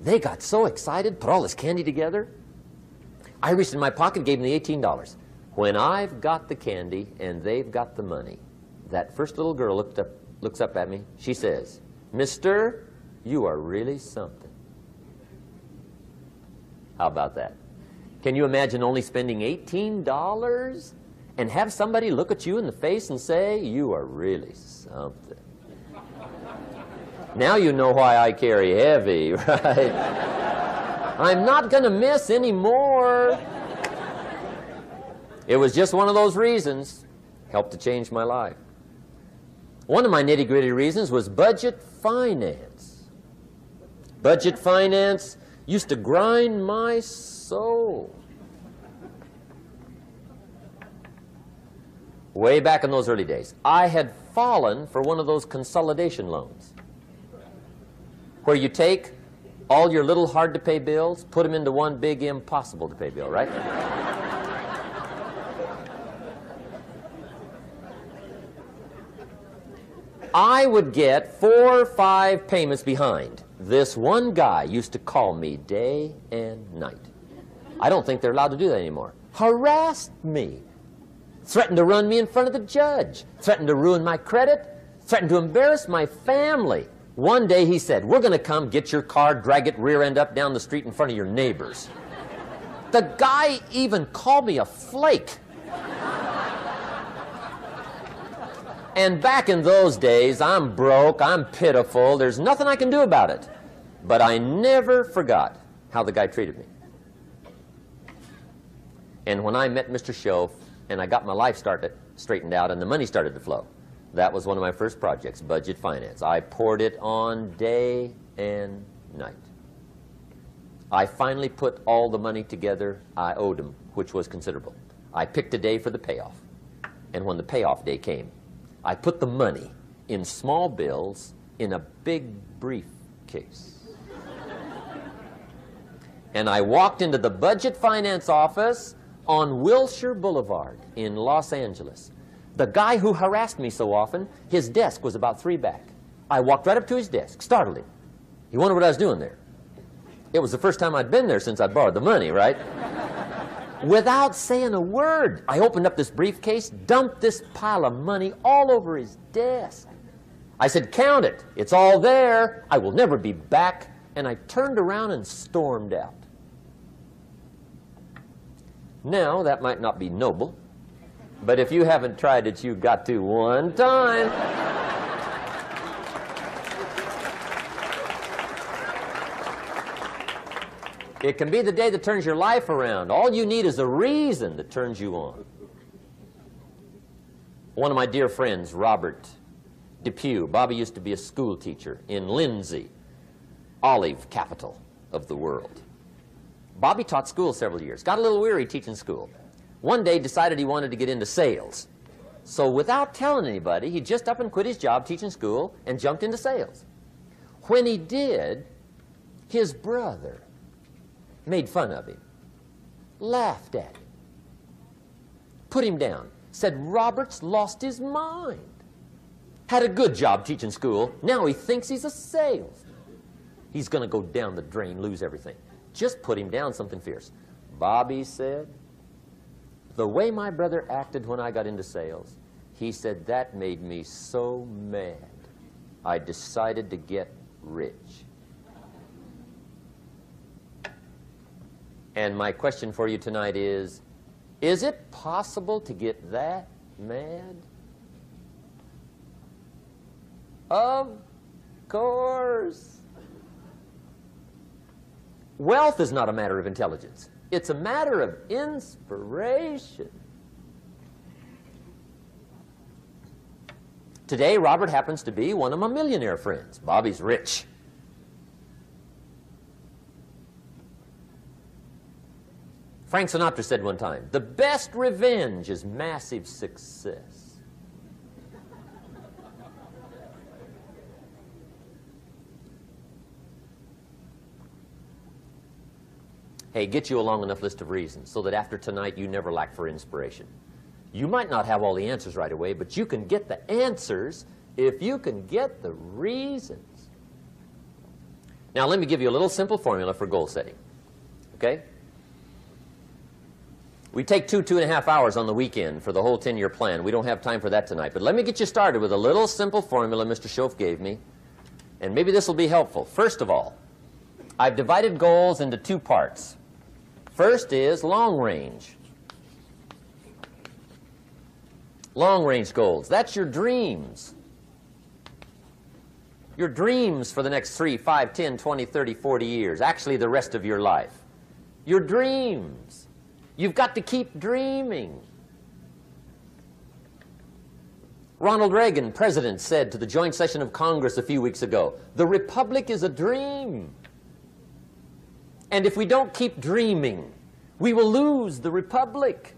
They got so excited, put all this candy together. I reached in my pocket, gave them the $18. When I've got the candy and they've got the money, that first little girl looks up at me. She says, "Mister, you are really something." How about that? Can you imagine only spending $18 and have somebody look at you in the face and say, "You are really something"? Now you know why I carry heavy, right? I'm not going to miss anymore. It was just one of those reasons. Helped to change my life. One of my nitty-gritty reasons was budget finance. Budget finance used to grind my soul. Way back in those early days, I had fallen for one of those consolidation loans, where you take all your little hard-to-pay bills, put them into one big impossible-to-pay bill, right? I would get 4 or 5 payments behind. This one guy used to call me day and night. I don't think they're allowed to do that anymore. Harassed me. Threatened to run me in front of the judge. Threatened to ruin my credit. Threatened to embarrass my family. One day he said, "We're going to come get your car, drag it rear end up down the street in front of your neighbors." The guy even called me a flake. And back in those days, I'm broke, I'm pitiful, there's nothing I can do about it. But I never forgot how the guy treated me. And when I met Mr. Schoaf and I got my life straightened out and the money started to flow, that was one of my first projects, budget finance. I poured it on day and night. I finally put all the money together I owed him, which was considerable. I picked a day for the payoff. And when the payoff day came, I put the money in small bills in a big briefcase. And I walked into the budget finance office on Wilshire Boulevard in Los Angeles. The guy who harassed me so often, his desk was about 3 back. I walked right up to his desk, startled him. He wondered what I was doing there. It was the first time I'd been there since I'd borrowed the money, right? Without saying a word, I opened up this briefcase, dumped this pile of money all over his desk. I said, "Count it. It's all there. I will never be back." And I turned around and stormed out. Now, that might not be noble, but if you haven't tried it, you've got to one time. It can be the day that turns your life around. All you need is a reason that turns you on. One of my dear friends, Robert Depew, Bobby used to be a school teacher in Lindsay, olive capital of the world. Bobby taught school several years, got a little weary teaching school. One day decided he wanted to get into sales. So without telling anybody, he just up and quit his job teaching school and jumped into sales. When he did, His brother made fun of him, laughed at him, put him down, said Robert's lost his mind. Had a good job teaching school. Now he thinks he's a salesman. He's going to go down the drain, lose everything. Just put him down something fierce. Bobby said, the way my brother acted when I got into sales, he said that made me so mad, I decided to get rich. And my question for you tonight is it possible to get that mad? Of course. Wealth is not a matter of intelligence. It's a matter of inspiration. Today, Robert happens to be one of my millionaire friends. Bobby's rich. Frank Sinatra said one time, the best revenge is massive success. Hey, get you a long enough list of reasons so that after tonight you never lack for inspiration. You might not have all the answers right away, but you can get the answers if you can get the reasons. Now, let me give you a little simple formula for goal setting. Okay? We take 2.5 hours on the weekend for the whole 10-year plan. We don't have time for that tonight. But let me get you started with a little simple formula Mr. Schoaf gave me. And maybe this will be helpful. First of all, I've divided goals into two parts. First is long range. Long range goals. That's your dreams. Your dreams for the next 3, 5, 10, 20, 30, 40 years. Actually, the rest of your life. Your dreams. You've got to keep dreaming. Ronald Reagan, president, said to the joint session of Congress a few weeks ago, the Republic is a dream. And if we don't keep dreaming, we will lose the Republic.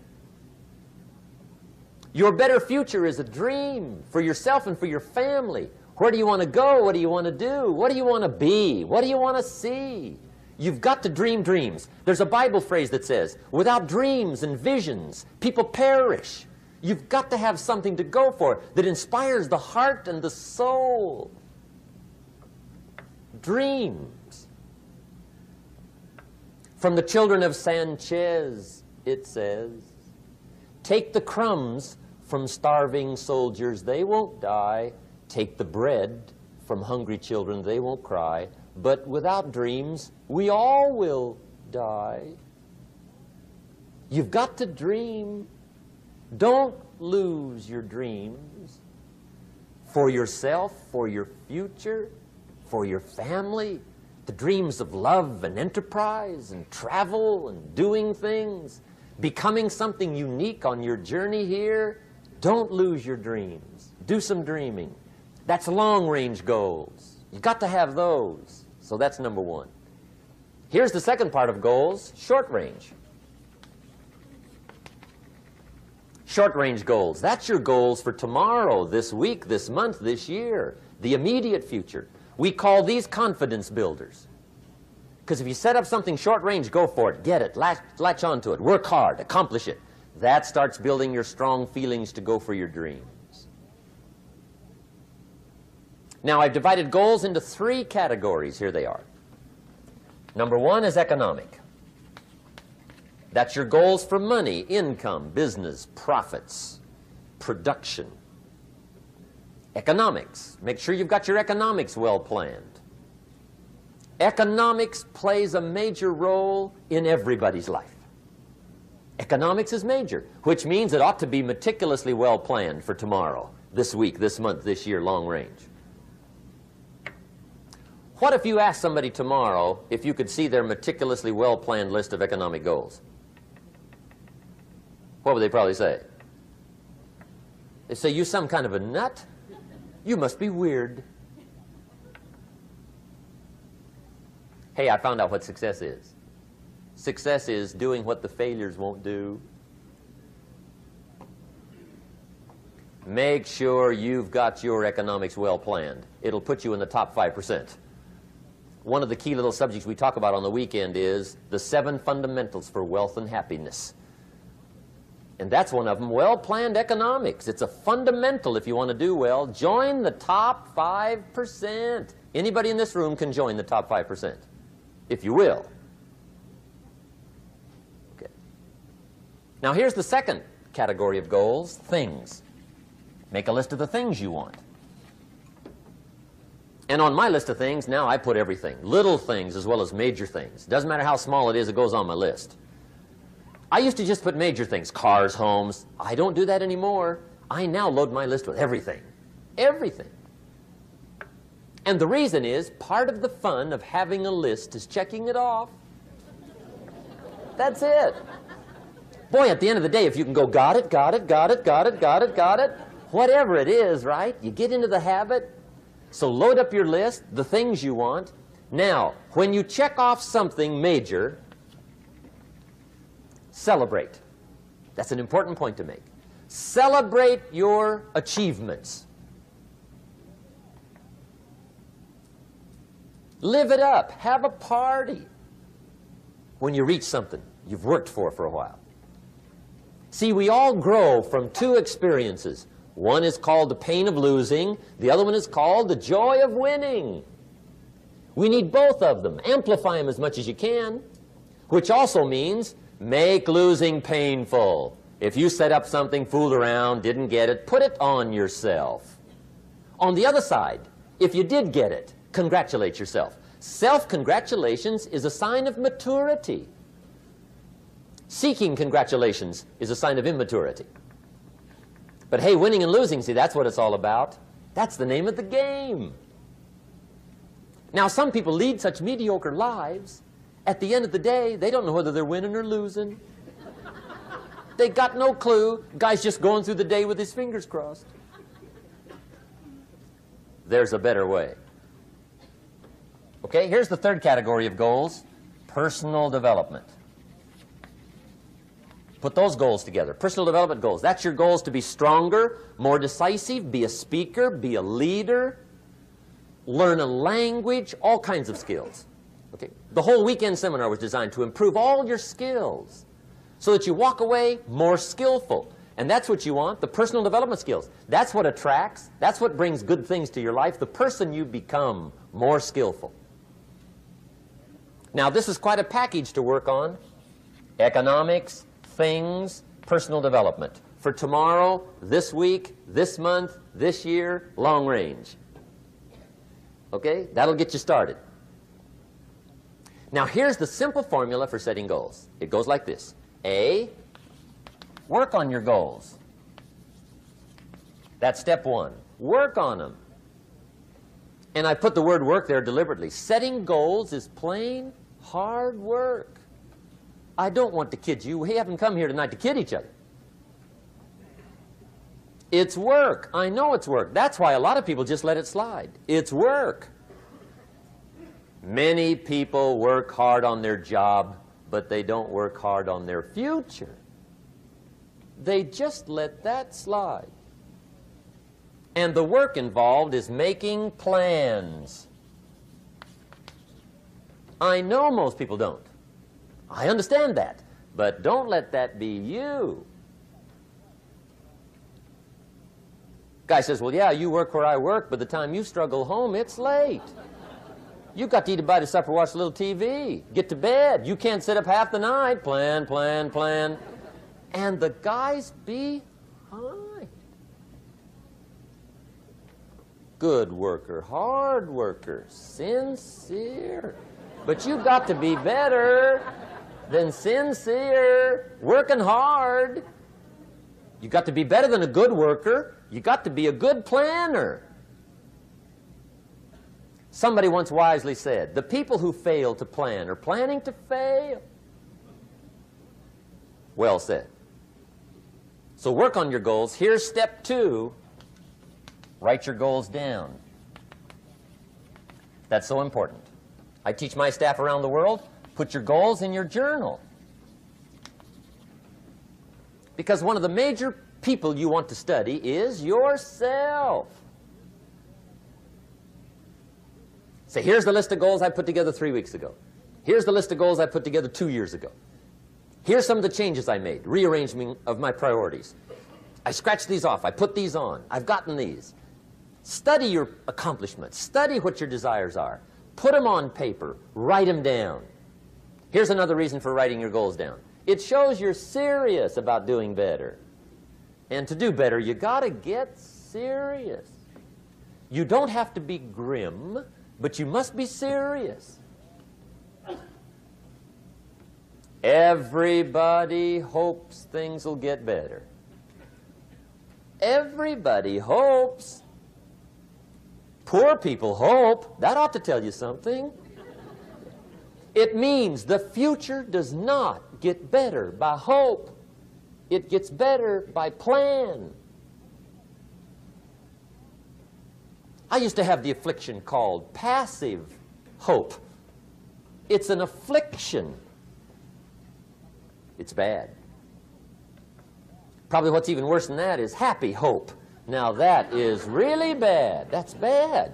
Your better future is a dream for yourself and for your family. Where do you want to go? What do you want to do? What do you want to be? What do you want to see? You've got to dream dreams. There's a Bible phrase that says, without dreams and visions, people perish. You've got to have something to go for that inspires the heart and the soul. Dreams. From the children of Sanchez, it says, take the crumbs from starving soldiers, they won't die. Take the bread from hungry children, they won't cry. But without dreams, we all will die. You've got to dream. Don't lose your dreams for yourself, for your future, for your family. The dreams of love and enterprise and travel and doing things, becoming something unique on your journey here. Don't lose your dreams. Do some dreaming. That's long-range goals. You've got to have those. So that's number one. Here's the second part of goals, short range. Short-range goals. That's your goals for tomorrow, this week, this month, this year, the immediate future. We call these confidence builders. Because if you set up something short-range, go for it, get it, latch onto it, work hard, accomplish it. That starts building your strong feelings to go for your dreams. Now, I've divided goals into 3 categories. Here they are. Number 1 is economic. That's your goals for money, income, business, profits, production. Economics. Make sure you've got your economics well planned. Economics plays a major role in everybody's life. Economics is major, which means it ought to be meticulously well planned for tomorrow, this week, this month, this year, long range. What if you asked somebody tomorrow if you could see their meticulously well-planned list of economic goals? What would they probably say? They'd say, you some kind of a nut? You must be weird. Hey, I found out what success is. Success is doing what the failures won't do. Make sure you've got your economics well planned. It'll put you in the top 5%. one of the key little subjects we talk about on the weekend is the 7 fundamentals for wealth and happiness. And that's one of them, well-planned economics. It's a fundamental if you want to do well. Join the top 5%. Anybody in this room can join the top 5%, if you will. Okay. Now here's the second category of goals, things. Make a list of the things you want. And on my list of things, now I put everything. Little things as well as major things. Doesn't matter how small it is, it goes on my list. I used to just put major things, cars, homes. I don't do that anymore. I now load my list with everything. Everything. And the reason is, part of the fun of having a list is checking it off. That's it. Boy, at the end of the day, if you can go, got it, got it, got it, got it, got it, got it, whatever it is, right? You get into the habit. So load up your list, the things you want. Now, when you check off something major, celebrate. That's an important point to make. Celebrate your achievements. Live it up. Have a party when you reach something you've worked for a while. See, we all grow from 2 experiences. One is called the pain of losing. The other one is called the joy of winning. We need both of them. Amplify them as much as you can, which also means make losing painful. If you set up something, fooled around, didn't get it, put it on yourself. On the other side, if you did get it, congratulate yourself. Self-congratulations is a sign of maturity. Seeking congratulations is a sign of immaturity. But hey, winning and losing, see, that's what it's all about. That's the name of the game. Now, some people lead such mediocre lives, at the end of the day, they don't know whether they're winning or losing. They got no clue. Guy's just going through the day with his fingers crossed. There's a better way. Okay, here's the third category of goals, personal development. Put those goals together. Personal development goals. That's your goals to be stronger, more decisive, be a speaker, be a leader, learn a language, all kinds of skills. Okay? The whole weekend seminar was designed to improve all your skills so that you walk away more skillful. And that's what you want, the personal development skills. That's what attracts, that's what brings good things to your life, the person you become more skillful. Now, this is quite a package to work on. Economics, things, personal development. For tomorrow, this week, this month, this year, long range. Okay? That'll get you started. Now, here's the simple formula for setting goals. It goes like this. A, work on your goals. That's step 1. Work on them. And I put the word work there deliberately. Setting goals is plain hard work. I don't want to kid you. We haven't come here tonight to kid each other. It's work. I know it's work. That's why a lot of people just let it slide. It's work. Many people work hard on their job, but they don't work hard on their future. They just let that slide. And the work involved is making plans. I know most people don't. I understand that, but don't let that be you. Guy says, well, yeah, you work where I work, but the time you struggle home, it's late. You've got to eat a bite of supper, watch a little TV, get to bed. You can't sit up half the night. Plan, plan, plan. And the guy's behind. Good worker, hard worker, sincere. But you've got to be better than sincere, working hard. You've got to be better than a good worker. You've got to be a good planner. Somebody once wisely said, the people who fail to plan are planning to fail. Well said. So work on your goals. Here's step 2. Write your goals down. That's so important. I teach my staff around the world, put your goals in your journal. Because one of the major people you want to study is yourself. Say, here's the list of goals I put together 3 weeks ago. Here's the list of goals I put together 2 years ago. Here's some of the changes I made, rearrangement of my priorities. I scratched these off. I put these on. I've gotten these. Study your accomplishments. Study what your desires are. Put them on paper. Write them down. Here's another reason for writing your goals down. It shows you're serious about doing better. And to do better, you got to get serious. You don't have to be grim, but you must be serious. Everybody hopes things will get better. Everybody hopes. Poor people hope. That ought to tell you something. It means the future does not get better by hope. It gets better by plan. I used to have the affliction called passive hope. It's an affliction. It's bad. Probably what's even worse than that is happy hope. Now that is really bad. That's bad.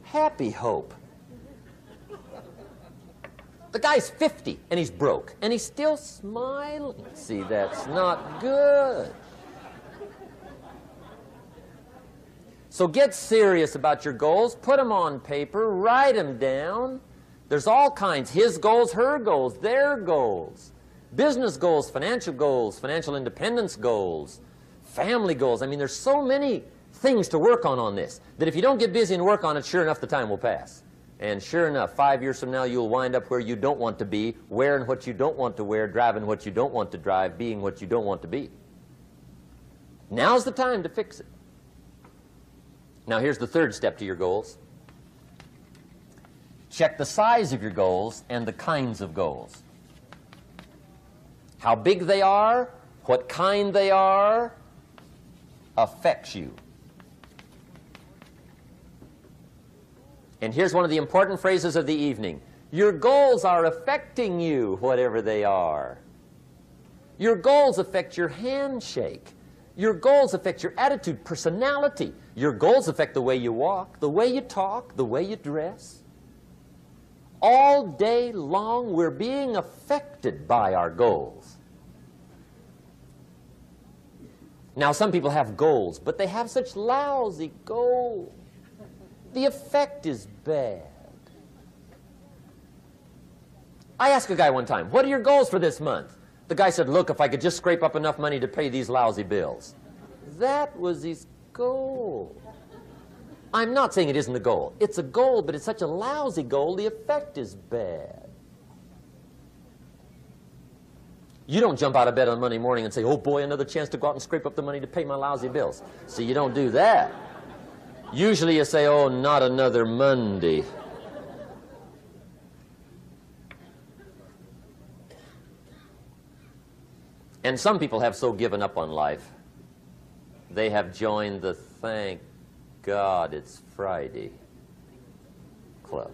Happy hope. The guy's 50 and he's broke and he's still smiling. See, that's not good. So get serious about your goals. Put them on paper. Write them down. There's all kinds. His goals, her goals, their goals. Business goals, financial independence goals, family goals. I mean, there's so many things to work on this that if you don't get busy and work on it, sure enough, the time will pass. And sure enough, 5 years from now, you'll wind up where you don't want to be, wearing what you don't want to wear, driving what you don't want to drive, being what you don't want to be. Now's the time to fix it. Now, here's the third step to your goals. Check the size of your goals and the kinds of goals. How big they are, what kind they are, affects you. And here's one of the important phrases of the evening. Your goals are affecting you, whatever they are. Your goals affect your handshake. Your goals affect your attitude, personality. Your goals affect the way you walk, the way you talk, the way you dress. All day long, we're being affected by our goals. Now, some people have goals, but they have such lousy goals. The effect is bad. I asked a guy one time, what are your goals for this month? The guy said, look, if I could just scrape up enough money to pay these lousy bills. That was his goal. I'm not saying it isn't a goal. It's a goal, but it's such a lousy goal, the effect is bad. You don't jump out of bed on Monday morning and say, oh boy, another chance to go out and scrape up the money to pay my lousy bills. See, you don't do that. Usually you say, oh, not another Monday. And some people have so given up on life, they have joined the thank God it's Friday club.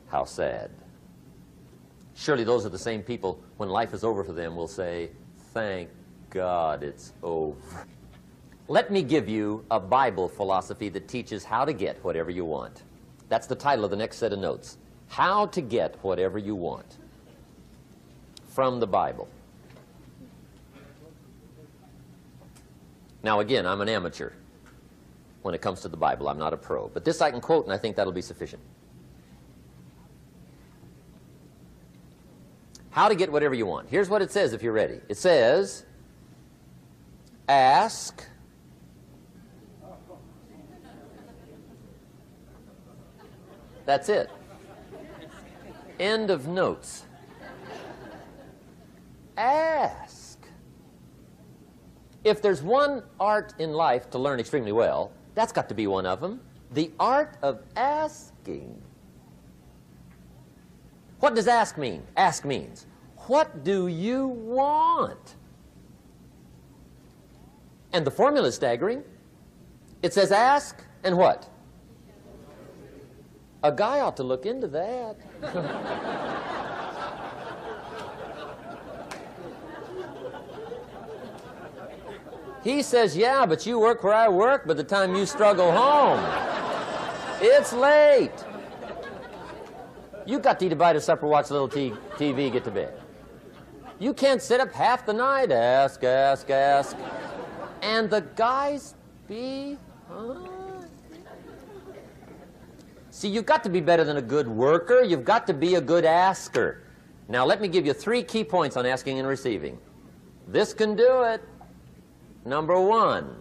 How sad. Surely those are the same people, when life is over for them, will say, thank God it's over. Let me give you a Bible philosophy that teaches how to get whatever you want. That's the title of the next set of notes. How to get whatever you want. From the Bible. Now again, I'm an amateur when it comes to the Bible. I'm not a pro. But this I can quote, and I think that'll be sufficient. How to get whatever you want. Here's what it says if you're ready. It says, ask. That's it. End of notes. Ask. If there's one art in life to learn extremely well, that's got to be one of them. The art of asking. What does ask mean? Ask means, what do you want? And the formula is staggering. It says ask and what? A guy ought to look into that. He says, yeah, but you work where I work by the time you struggle home. It's late. You got to eat a bite of supper, watch a little TV, get to bed. You can't sit up half the night, ask. And the guys behind. See, you've got to be better than a good worker. You've got to be a good asker. Now, let me give you 3 key points on asking and receiving. This can do it. Number 1,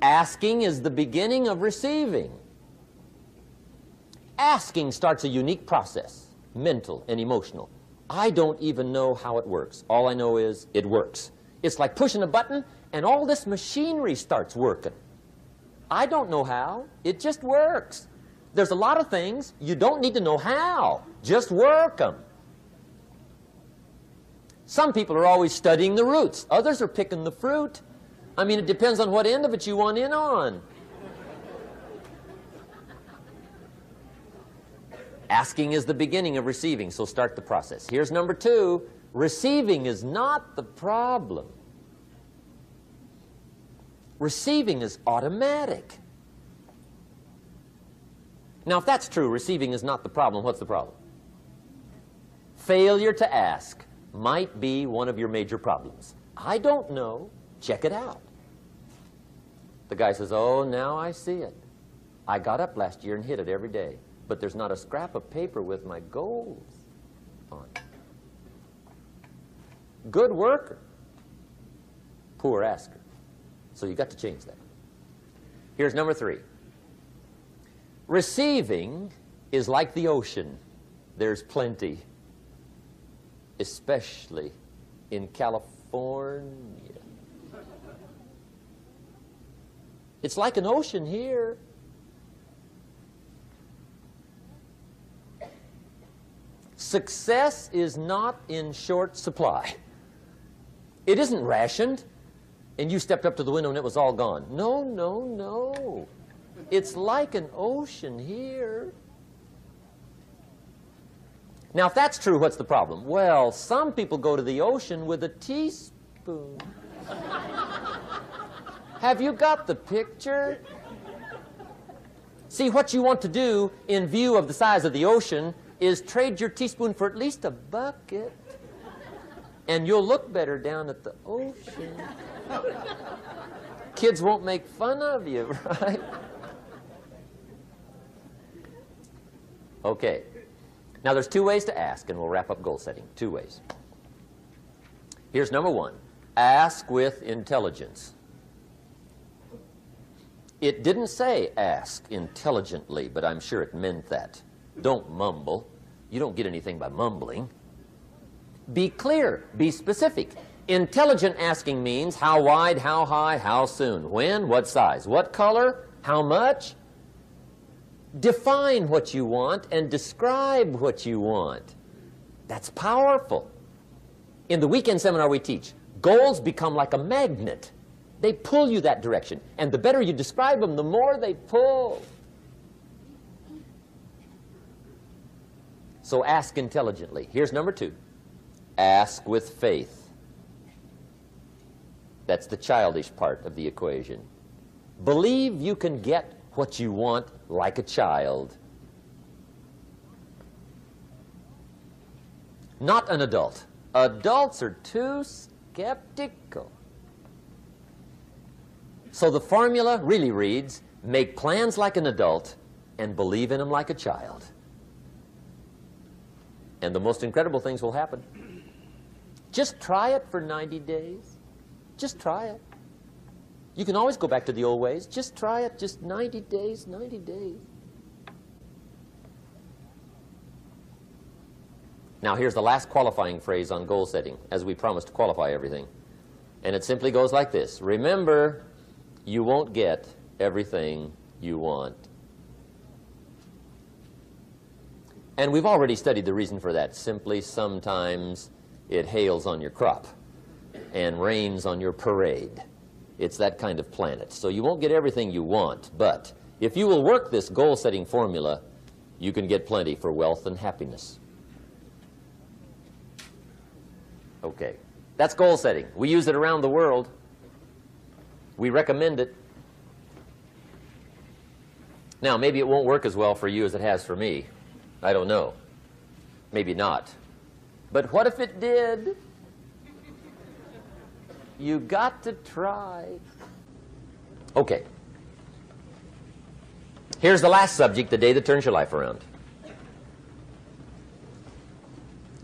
asking is the beginning of receiving. Asking starts a unique process, mental and emotional. I don't even know how it works. All I know is it works. It's like pushing a button and all this machinery starts working. I don't know how. It just works. There's a lot of things you don't need to know how. Just work them. Some people are always studying the roots. Others are picking the fruit. I mean, it depends on what end of it you want in on. Asking is the beginning of receiving, so start the process. Here's number 2. Receiving is not the problem. Receiving is automatic. Now, if that's true, receiving is not the problem, what's the problem? Failure to ask might be one of your major problems. I don't know. Check it out. The guy says, oh, now I see it. I got up last year and hit it every day, but there's not a scrap of paper with my goals on it. Good worker, poor asker. So you got to change that. Here's number 3. Receiving is like the ocean. There's plenty, especially in California. It's like an ocean here. Success is not in short supply. It isn't rationed, and you stepped up to the window and it was all gone. No, no, no. It's like an ocean here. Now, if that's true, what's the problem? Well, some people go to the ocean with a teaspoon. Have you got the picture? See, what you want to do in view of the size of the ocean is trade your teaspoon for at least a bucket, and you'll look better down at the ocean. Kids won't make fun of you, right? Okay. Now, there's 2 ways to ask, and we'll wrap up goal setting. 2 ways. Here's number 1. Ask with intelligence. It didn't say ask intelligently, but I'm sure it meant that. Don't mumble. You don't get anything by mumbling. Be clear. Be specific. Intelligent asking means how wide, how high, how soon, when, what size, what color, how much. Define what you want and describe what you want. That's powerful. In the weekend seminar we teach, goals become like a magnet. They pull you that direction. And the better you describe them, the more they pull. So ask intelligently. Here's number 2. Ask with faith. That's the childish part of the equation. Believe you can get what you want like a child. Not an adult. Adults are too skeptical. So the formula really reads, make plans like an adult and believe in them like a child. And the most incredible things will happen. Just try it for 90 days. Just try it. You can always go back to the old ways. Just try it, just 90 days, 90 days. Now here's the last qualifying phrase on goal setting, as we promised to qualify everything. And it simply goes like this. Remember, you won't get everything you want. And we've already studied the reason for that. Simply, sometimes it hails on your crop and rains on your parade. It's that kind of planet. So you won't get everything you want, but if you will work this goal-setting formula, you can get plenty for wealth and happiness. Okay, that's goal setting. We use it around the world. We recommend it. Now, maybe it won't work as well for you as it has for me. I don't know. Maybe not. But what if it did? You got to try. Okay. Here's the last subject, the day that turns your life around.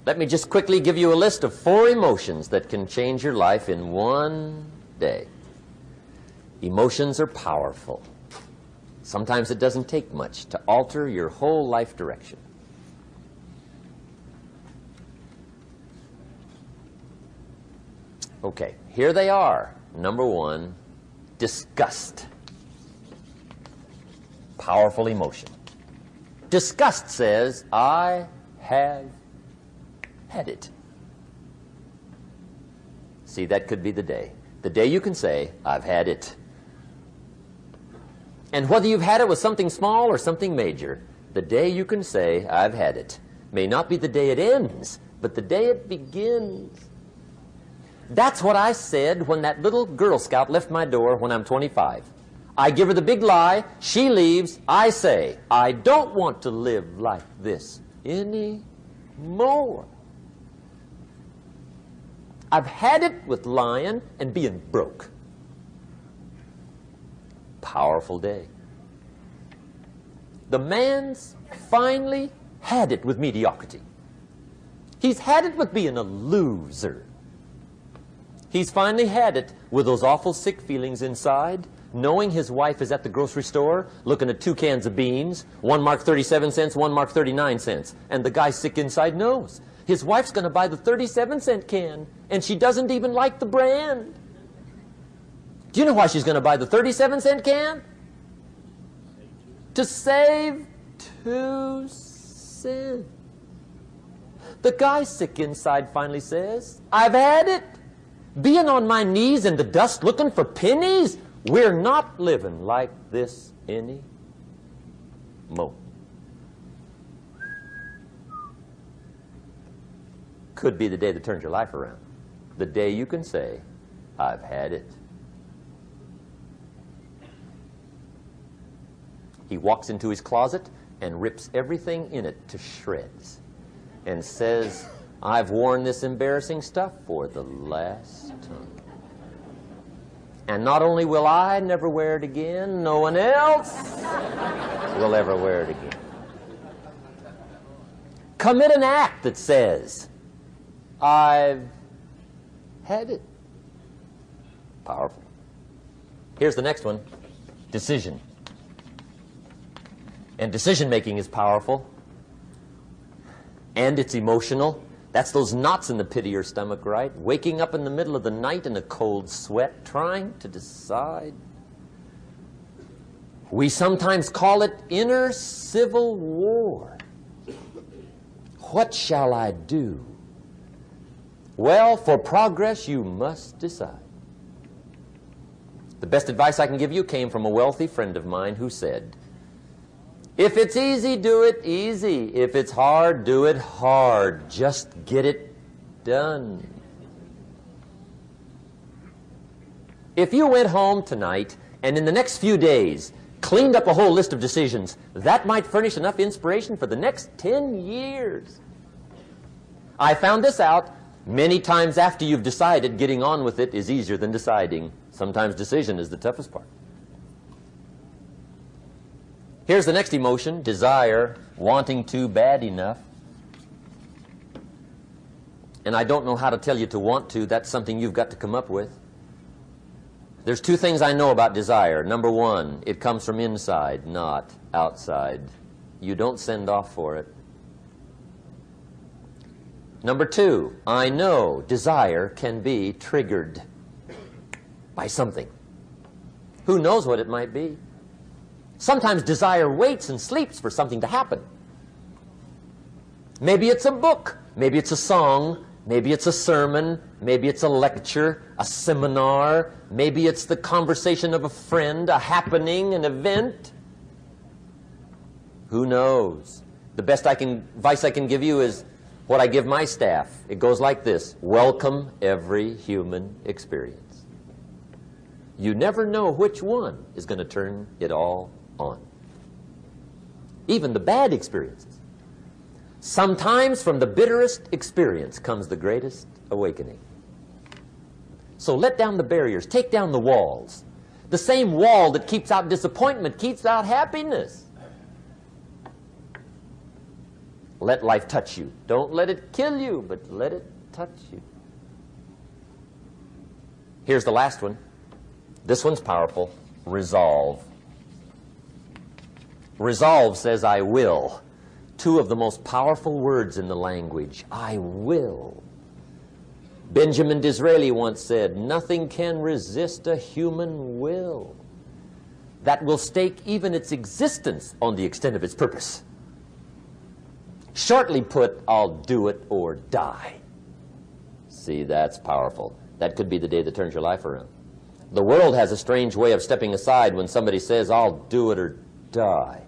Let me just quickly give you a list of 4 emotions that can change your life in one day. Emotions are powerful. Sometimes it doesn't take much to alter your whole life direction. Okay, here they are. Number 1, disgust. Powerful emotion. Disgust says, I have had it. See, that could be the day. The day you can say, I've had it. And whether you've had it with something small or something major, the day you can say, I've had it, may not be the day it ends, but the day it begins. That's what I said when that little Girl Scout left my door when I'm 25. I give her the big lie, she leaves, I say, I don't want to live like this anymore. I've had it with lying and being broke. Powerful day. The man's finally had it with mediocrity. He's had it with being a loser. He's finally had it with those awful sick feelings inside, knowing his wife is at the grocery store looking at 2 cans of beans, one marked 37 cents, one marked 39 cents. And the guy sick inside knows his wife's going to buy the 37-cent can, and she doesn't even like the brand. Do you know why she's going to buy the 37-cent can? To save 2 cents. The guy sick inside finally says, I've had it. Being on my knees in the dust looking for pennies, we're not living like this anymore. Could be the day that turns your life around. The day you can say, I've had it. He walks into his closet and rips everything in it to shreds and says, I've worn this embarrassing stuff for the last time. And not only will I never wear it again, no one else will ever wear it again. Commit an act that says, I've had it. Powerful. Here's the next one. Decision. And decision-making is powerful. And it's emotional. That's those knots in the pit of your stomach, right? Waking up in the middle of the night in a cold sweat, trying to decide. We sometimes call it inner civil war. What shall I do? Well, for progress, you must decide. The best advice I can give you came from a wealthy friend of mine who said, if it's easy, do it easy. If it's hard, do it hard. Just get it done. If you went home tonight and in the next few days cleaned up a whole list of decisions, that might furnish enough inspiration for the next 10 years. I found this out many times after you've decided. Getting on with it is easier than deciding. Sometimes decision is the toughest part. Here's the next emotion, desire, wanting to bad enough. And I don't know how to tell you to want to. That's something you've got to come up with. There's 2 things I know about desire. Number 1, it comes from inside, not outside. You don't send off for it. Number 2, I know desire can be triggered by something. Who knows what it might be? Sometimes desire waits and sleeps for something to happen. Maybe it's a book, maybe it's a song, maybe it's a sermon, maybe it's a lecture, a seminar, maybe it's the conversation of a friend, a happening, an event. Who knows? The best advice I can give you is what I give my staff. It goes like this: welcome every human experience. You never know which one is going to turn it all on. even the bad experiences. Sometimes from the bitterest experience comes the greatest awakening. So let down the barriers, take down the walls. The same wall that keeps out disappointment keeps out happiness. Let life touch you. Don't let it kill you, but let it touch you. Here's the last one. This one's powerful. Resolve. Resolve says, I will. Two of the most powerful words in the language. I will. Benjamin Disraeli once said, nothing can resist a human will that will stake even its existence on the extent of its purpose. Shortly put, I'll do it or die. See, that's powerful. That could be the day that turns your life around. The world has a strange way of stepping aside when somebody says, I'll do it or die.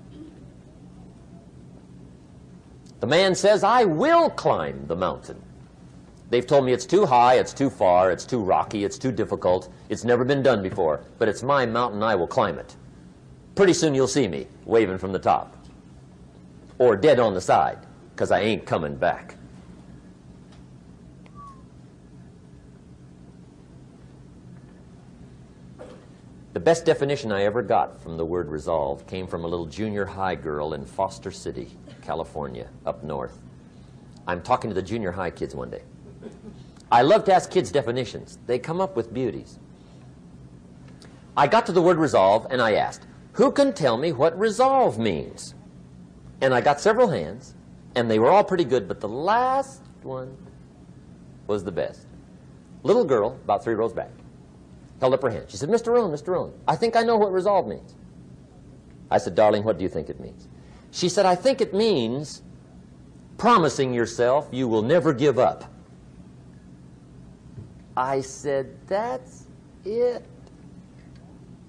The man says, I will climb the mountain. They've told me it's too high, it's too far, it's too rocky, it's too difficult, it's never been done before, but it's my mountain, I will climb it. Pretty soon you'll see me waving from the top. Or dead on the side, because I ain't coming back. The best definition I ever got from the word resolve came from a little junior high girl in Foster City, California, up north. I'm talking to the junior high kids one day. I love to ask kids definitions. They come up with beauties. I got to the word resolve and I asked, who can tell me what resolve means? And I got several hands, and they were all pretty good, but the last one was the best. Little girl, about 3 rows back, held up her hand. She said, Mr. Rohn, I think I know what resolve means. I said, darling, what do you think it means? She said, I think it means promising yourself you will never give up. I said, that's it.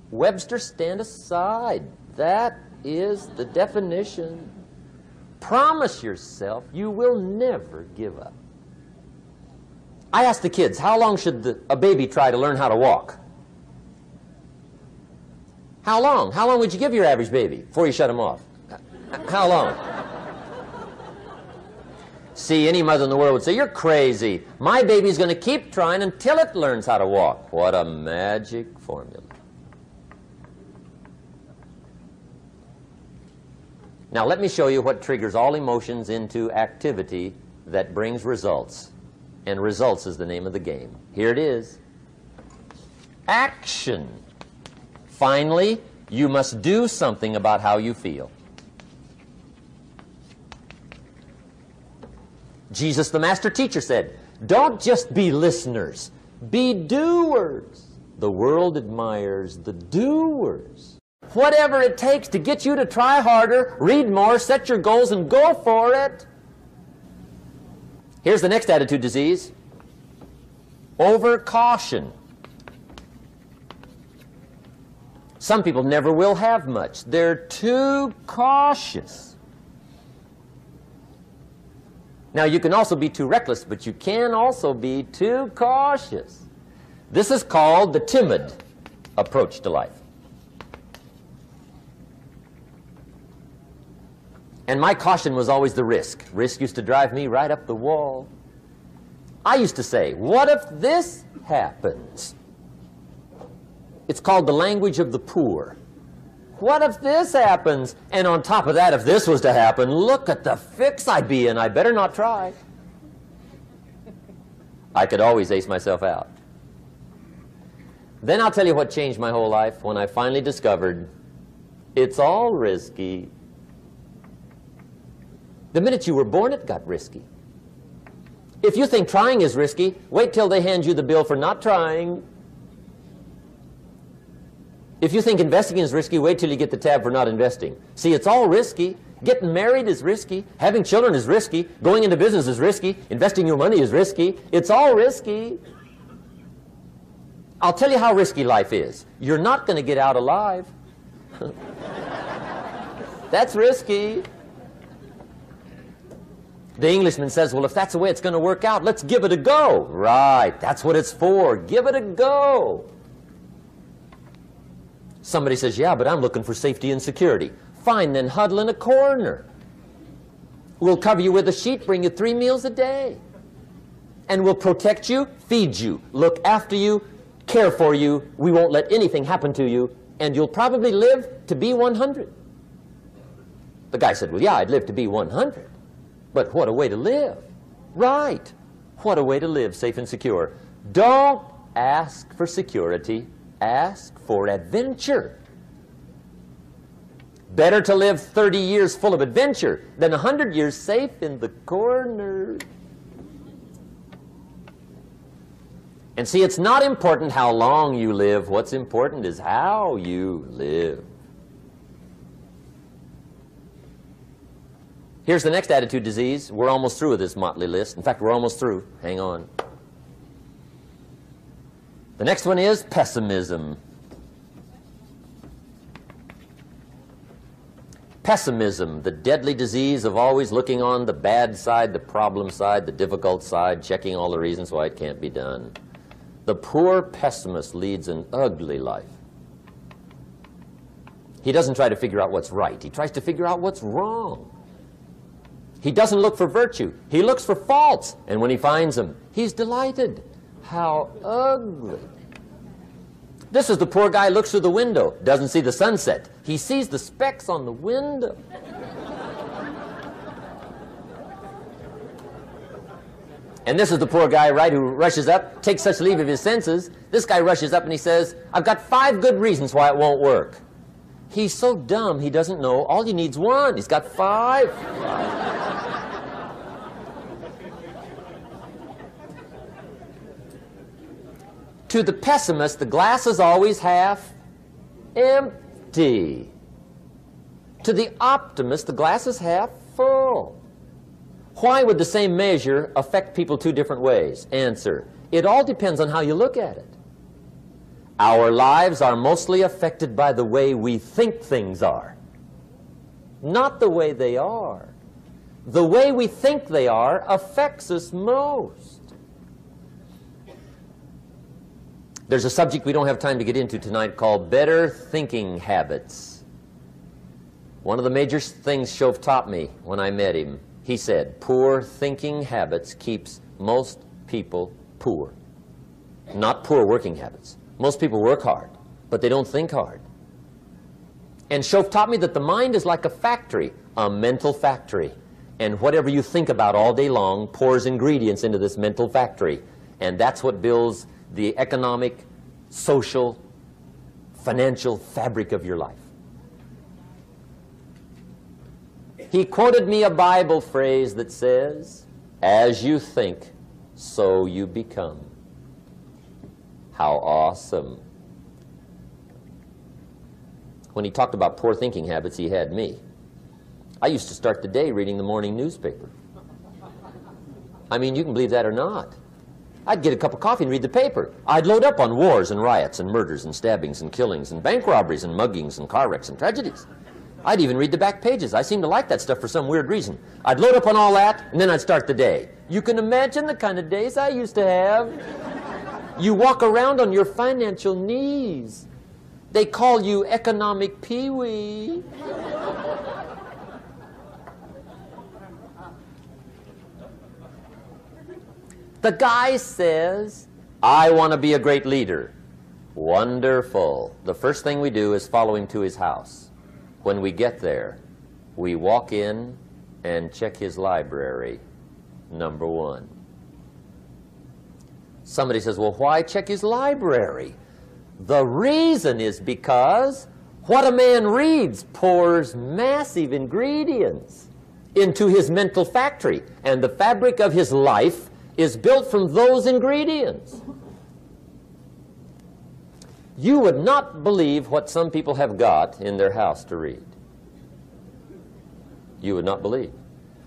Webster, stand aside. That is the definition. Promise yourself you will never give up. I asked the kids, how long should a baby try to learn how to walk? How long? How long would you give your average baby before you shut him off? How long? See, any mother in the world would say, you're crazy. My baby's going to keep trying until it learns how to walk. What a magic formula. Now let me show you what triggers all emotions into activity that brings results. And results is the name of the game. Here it is. Action. Finally, you must do something about how you feel. Jesus, the master teacher, said, don't just be listeners, be doers. The world admires the doers. Whatever it takes to get you to try harder, read more, set your goals, and go for it. Here's the next attitude disease. Over-caution. Some people never will have much. They're too cautious. Now, you can also be too reckless, but you can also be too cautious. This is called the timid approach to life. And my caution was always the risk. Risk used to drive me right up the wall. I used to say, what if this happens? It's called the language of the poor. What if this happens? And on top of that, if this was to happen, look at the fix I'd be in. I better not try. I could always ace myself out. Then I'll tell you what changed my whole life when I finally discovered it's all risky. The minute you were born, it got risky. If you think trying is risky, wait till they hand you the bill for not trying. If you think investing is risky, wait till you get the tab for not investing. See, it's all risky. Getting married is risky. Having children is risky. Going into business is risky. Investing your money is risky. It's all risky. I'll tell you how risky life is. You're not going to get out alive. That's risky. The Englishman says, well, if that's the way it's going to work out, let's give it a go. Right, that's what it's for. Give it a go. Somebody says, yeah, but I'm looking for safety and security. Fine, then huddle in a corner. We'll cover you with a sheet, bring you 3 meals a day. And we'll protect you, feed you, look after you, care for you. We won't let anything happen to you, and you'll probably live to be 100. The guy said, well, yeah, I'd live to be 100. But what a way to live. Right. What a way to live, safe and secure. Don't ask for security. Ask for adventure. Better to live 30 years full of adventure than 100 years safe in the corner. And see, it's not important how long you live. What's important is how you live. Here's the next attitude disease. We're almost through with this motley list. In fact, we're almost through. Hang on. The next one is pessimism. Pessimism, the deadly disease of always looking on the bad side, the problem side, the difficult side, checking all the reasons why it can't be done. The poor pessimist leads an ugly life. He doesn't try to figure out what's right. He tries to figure out what's wrong. He doesn't look for virtue. He looks for faults. And when he finds them, he's delighted. How ugly. This is the poor guy who looks through the window, doesn't see the sunset. He sees the specks on the window. And this is the poor guy, right, who rushes up, takes such leave of his senses. This guy rushes up and he says, I've got 5 good reasons why it won't work. He's so dumb he doesn't know all he needs 1. He's got 5. To the pessimist, the glass is always half empty. To the optimist, the glass is half full. Why would the same measure affect people 2 different ways? Answer, it all depends on how you look at it. Our lives are mostly affected by the way we think things are, not the way they are. The way we think they are affects us most. There's a subject we don't have time to get into tonight called better thinking habits. One of the major things Shove taught me when I met him, he said, poor thinking habits keeps most people poor. Not poor working habits. Most people work hard, but they don't think hard. And Shove taught me that the mind is like a factory, a mental factory. And whatever you think about all day long pours ingredients into this mental factory. And that's what builds the economic, social, financial fabric of your life. He quoted me a Bible phrase that says, as you think, so you become. How awesome. When he talked about poor thinking habits, he had me. I used to start the day reading the morning newspaper. I mean, you can believe that or not. I'd get a cup of coffee and read the paper. I'd load up on wars and riots and murders and stabbings and killings and bank robberies and muggings and car wrecks and tragedies. I'd even read the back pages. I seem to like that stuff for some weird reason. I'd load up on all that, and then I'd start the day. You can imagine the kind of days I used to have. You walk around on your financial knees. They call you economic peewee. The guy says, I want to be a great leader. Wonderful. The first thing we do is follow him to his house. When we get there, we walk in and check his library, number 1. Somebody says, well, why check his library? The reason is because what a man reads pours massive ingredients into his mental factory, and the fabric of his life is built from those ingredients. You would not believe what some people have got in their house to read. You would not believe.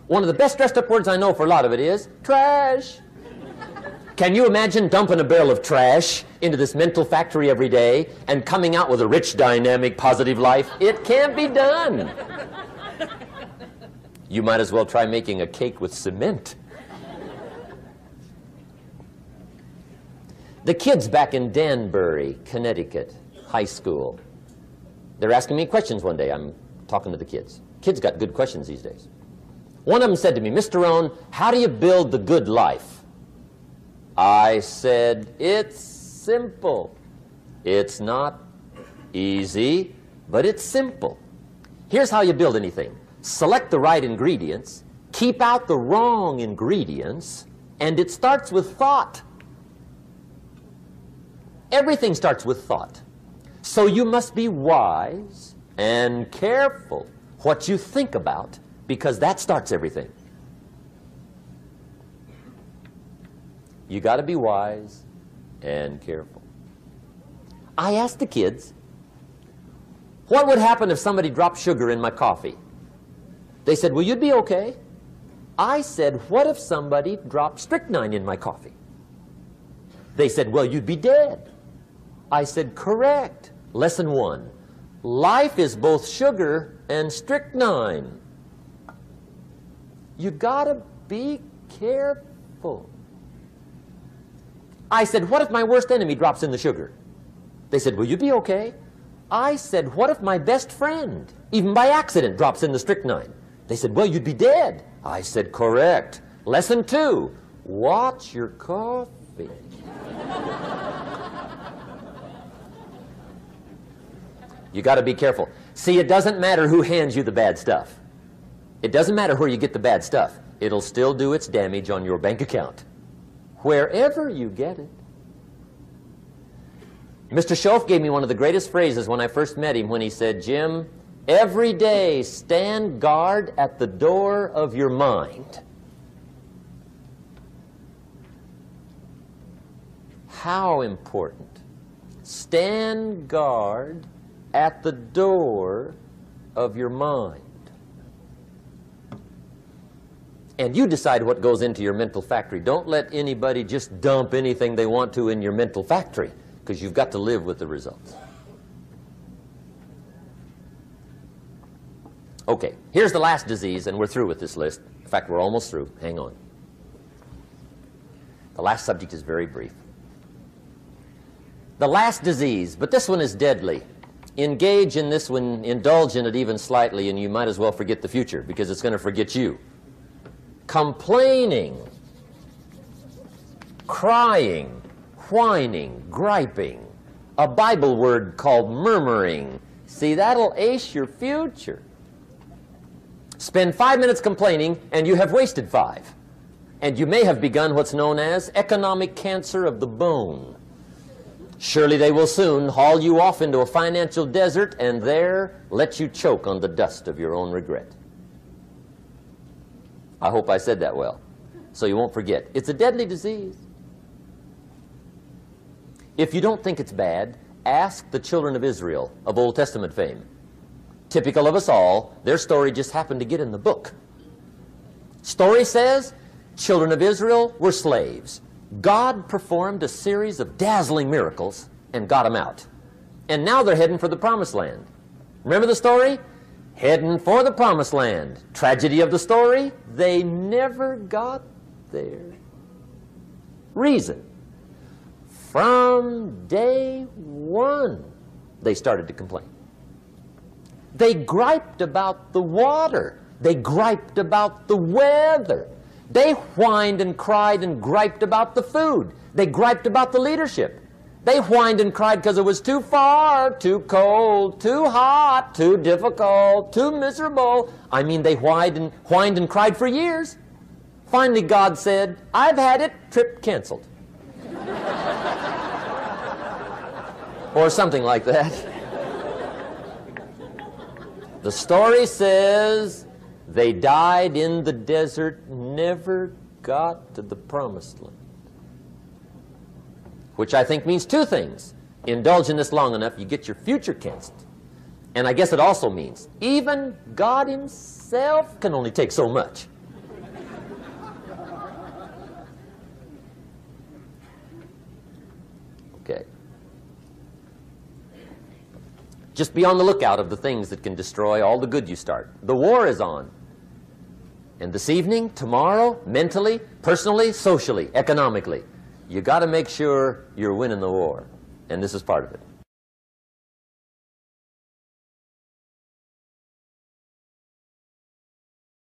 One of the best dressed up words I know for a lot of it is trash. Can you imagine dumping a barrel of trash into this mental factory every day and coming out with a rich, dynamic, positive life? It can't be done. You might as well try making a cake with cement. The kids back in Danbury, Connecticut, high school, they're asking me questions one day. I'm talking to the kids. Kids got good questions these days. One of them said to me, Mr. Rohn, how do you build the good life? I said, it's simple. It's not easy, but it's simple. Here's how you build anything. Select the right ingredients, keep out the wrong ingredients, and it starts with thought. Everything starts with thought. So you must be wise and careful what you think about, because that starts everything. You got to be wise and careful. I asked the kids, what would happen if somebody dropped sugar in my coffee? They said, well, you'd be okay. I said, what if somebody dropped strychnine in my coffee? They said, well, you'd be dead. I said, correct. Lesson 1. Life is both sugar and strychnine. You gotta be careful. I said, what if my worst enemy drops in the sugar? They said, will you be okay? I said, what if my best friend, even by accident, drops in the strychnine? They said, well, you'd be dead. I said, correct. Lesson 2, watch your coffee. You got to be careful. See, it doesn't matter who hands you the bad stuff. It doesn't matter where you get the bad stuff. It'll still do its damage on your bank account, wherever you get it. Mr. Schoaf gave me one of the greatest phrases when I first met him, when he said, Jim, every day stand guard at the door of your mind. How important. Stand guard at the door of your mind. And you decide what goes into your mental factory. Don't let anybody just dump anything they want to in your mental factory, because you've got to live with the results. Okay, here's the last disease, and we're through with this list. In fact, we're almost through. Hang on. The last subject is very brief. The last disease, but this one is deadly. Engage in this one, indulge in it even slightly, and you might as well forget the future, because it's going to forget you. Complaining, crying, whining, griping, a Bible word called murmuring. See, that'll ace your future. Spend 5 minutes complaining, and you have wasted 5. And you may have begun what's known as economic cancer of the bone. Surely they will soon haul you off into a financial desert and there let you choke on the dust of your own regret. I hope I said that well, so you won't forget. It's a deadly disease. If you don't think it's bad, ask the children of Israel of Old Testament fame. Typical of us all, their story just happened to get in the book. Story says, children of Israel were slaves. God performed a series of dazzling miracles and got them out. And now they're heading for the promised land. Remember the story? Heading for the promised land. Tragedy of the story, they never got there. Reason. From day one, they started to complain. They griped about the water. They griped about the weather. They whined and cried and griped about the food. They griped about the leadership. They whined and cried because it was too far, too cold, too hot, too difficult, too miserable. I mean, they whined and cried for years. Finally, God said, I've had it, trip canceled. Or something like that. The story says they died in the desert, never got to the promised land. Which I think means 2 things. Indulge in this long enough, you get your future canceled. And I guess it also means even God himself can only take so much. Okay. Just be on the lookout of the things that can destroy all the good you start. The war is on. And this evening, tomorrow, mentally, personally, socially, economically, you got to make sure you're winning the war. And this is part of it.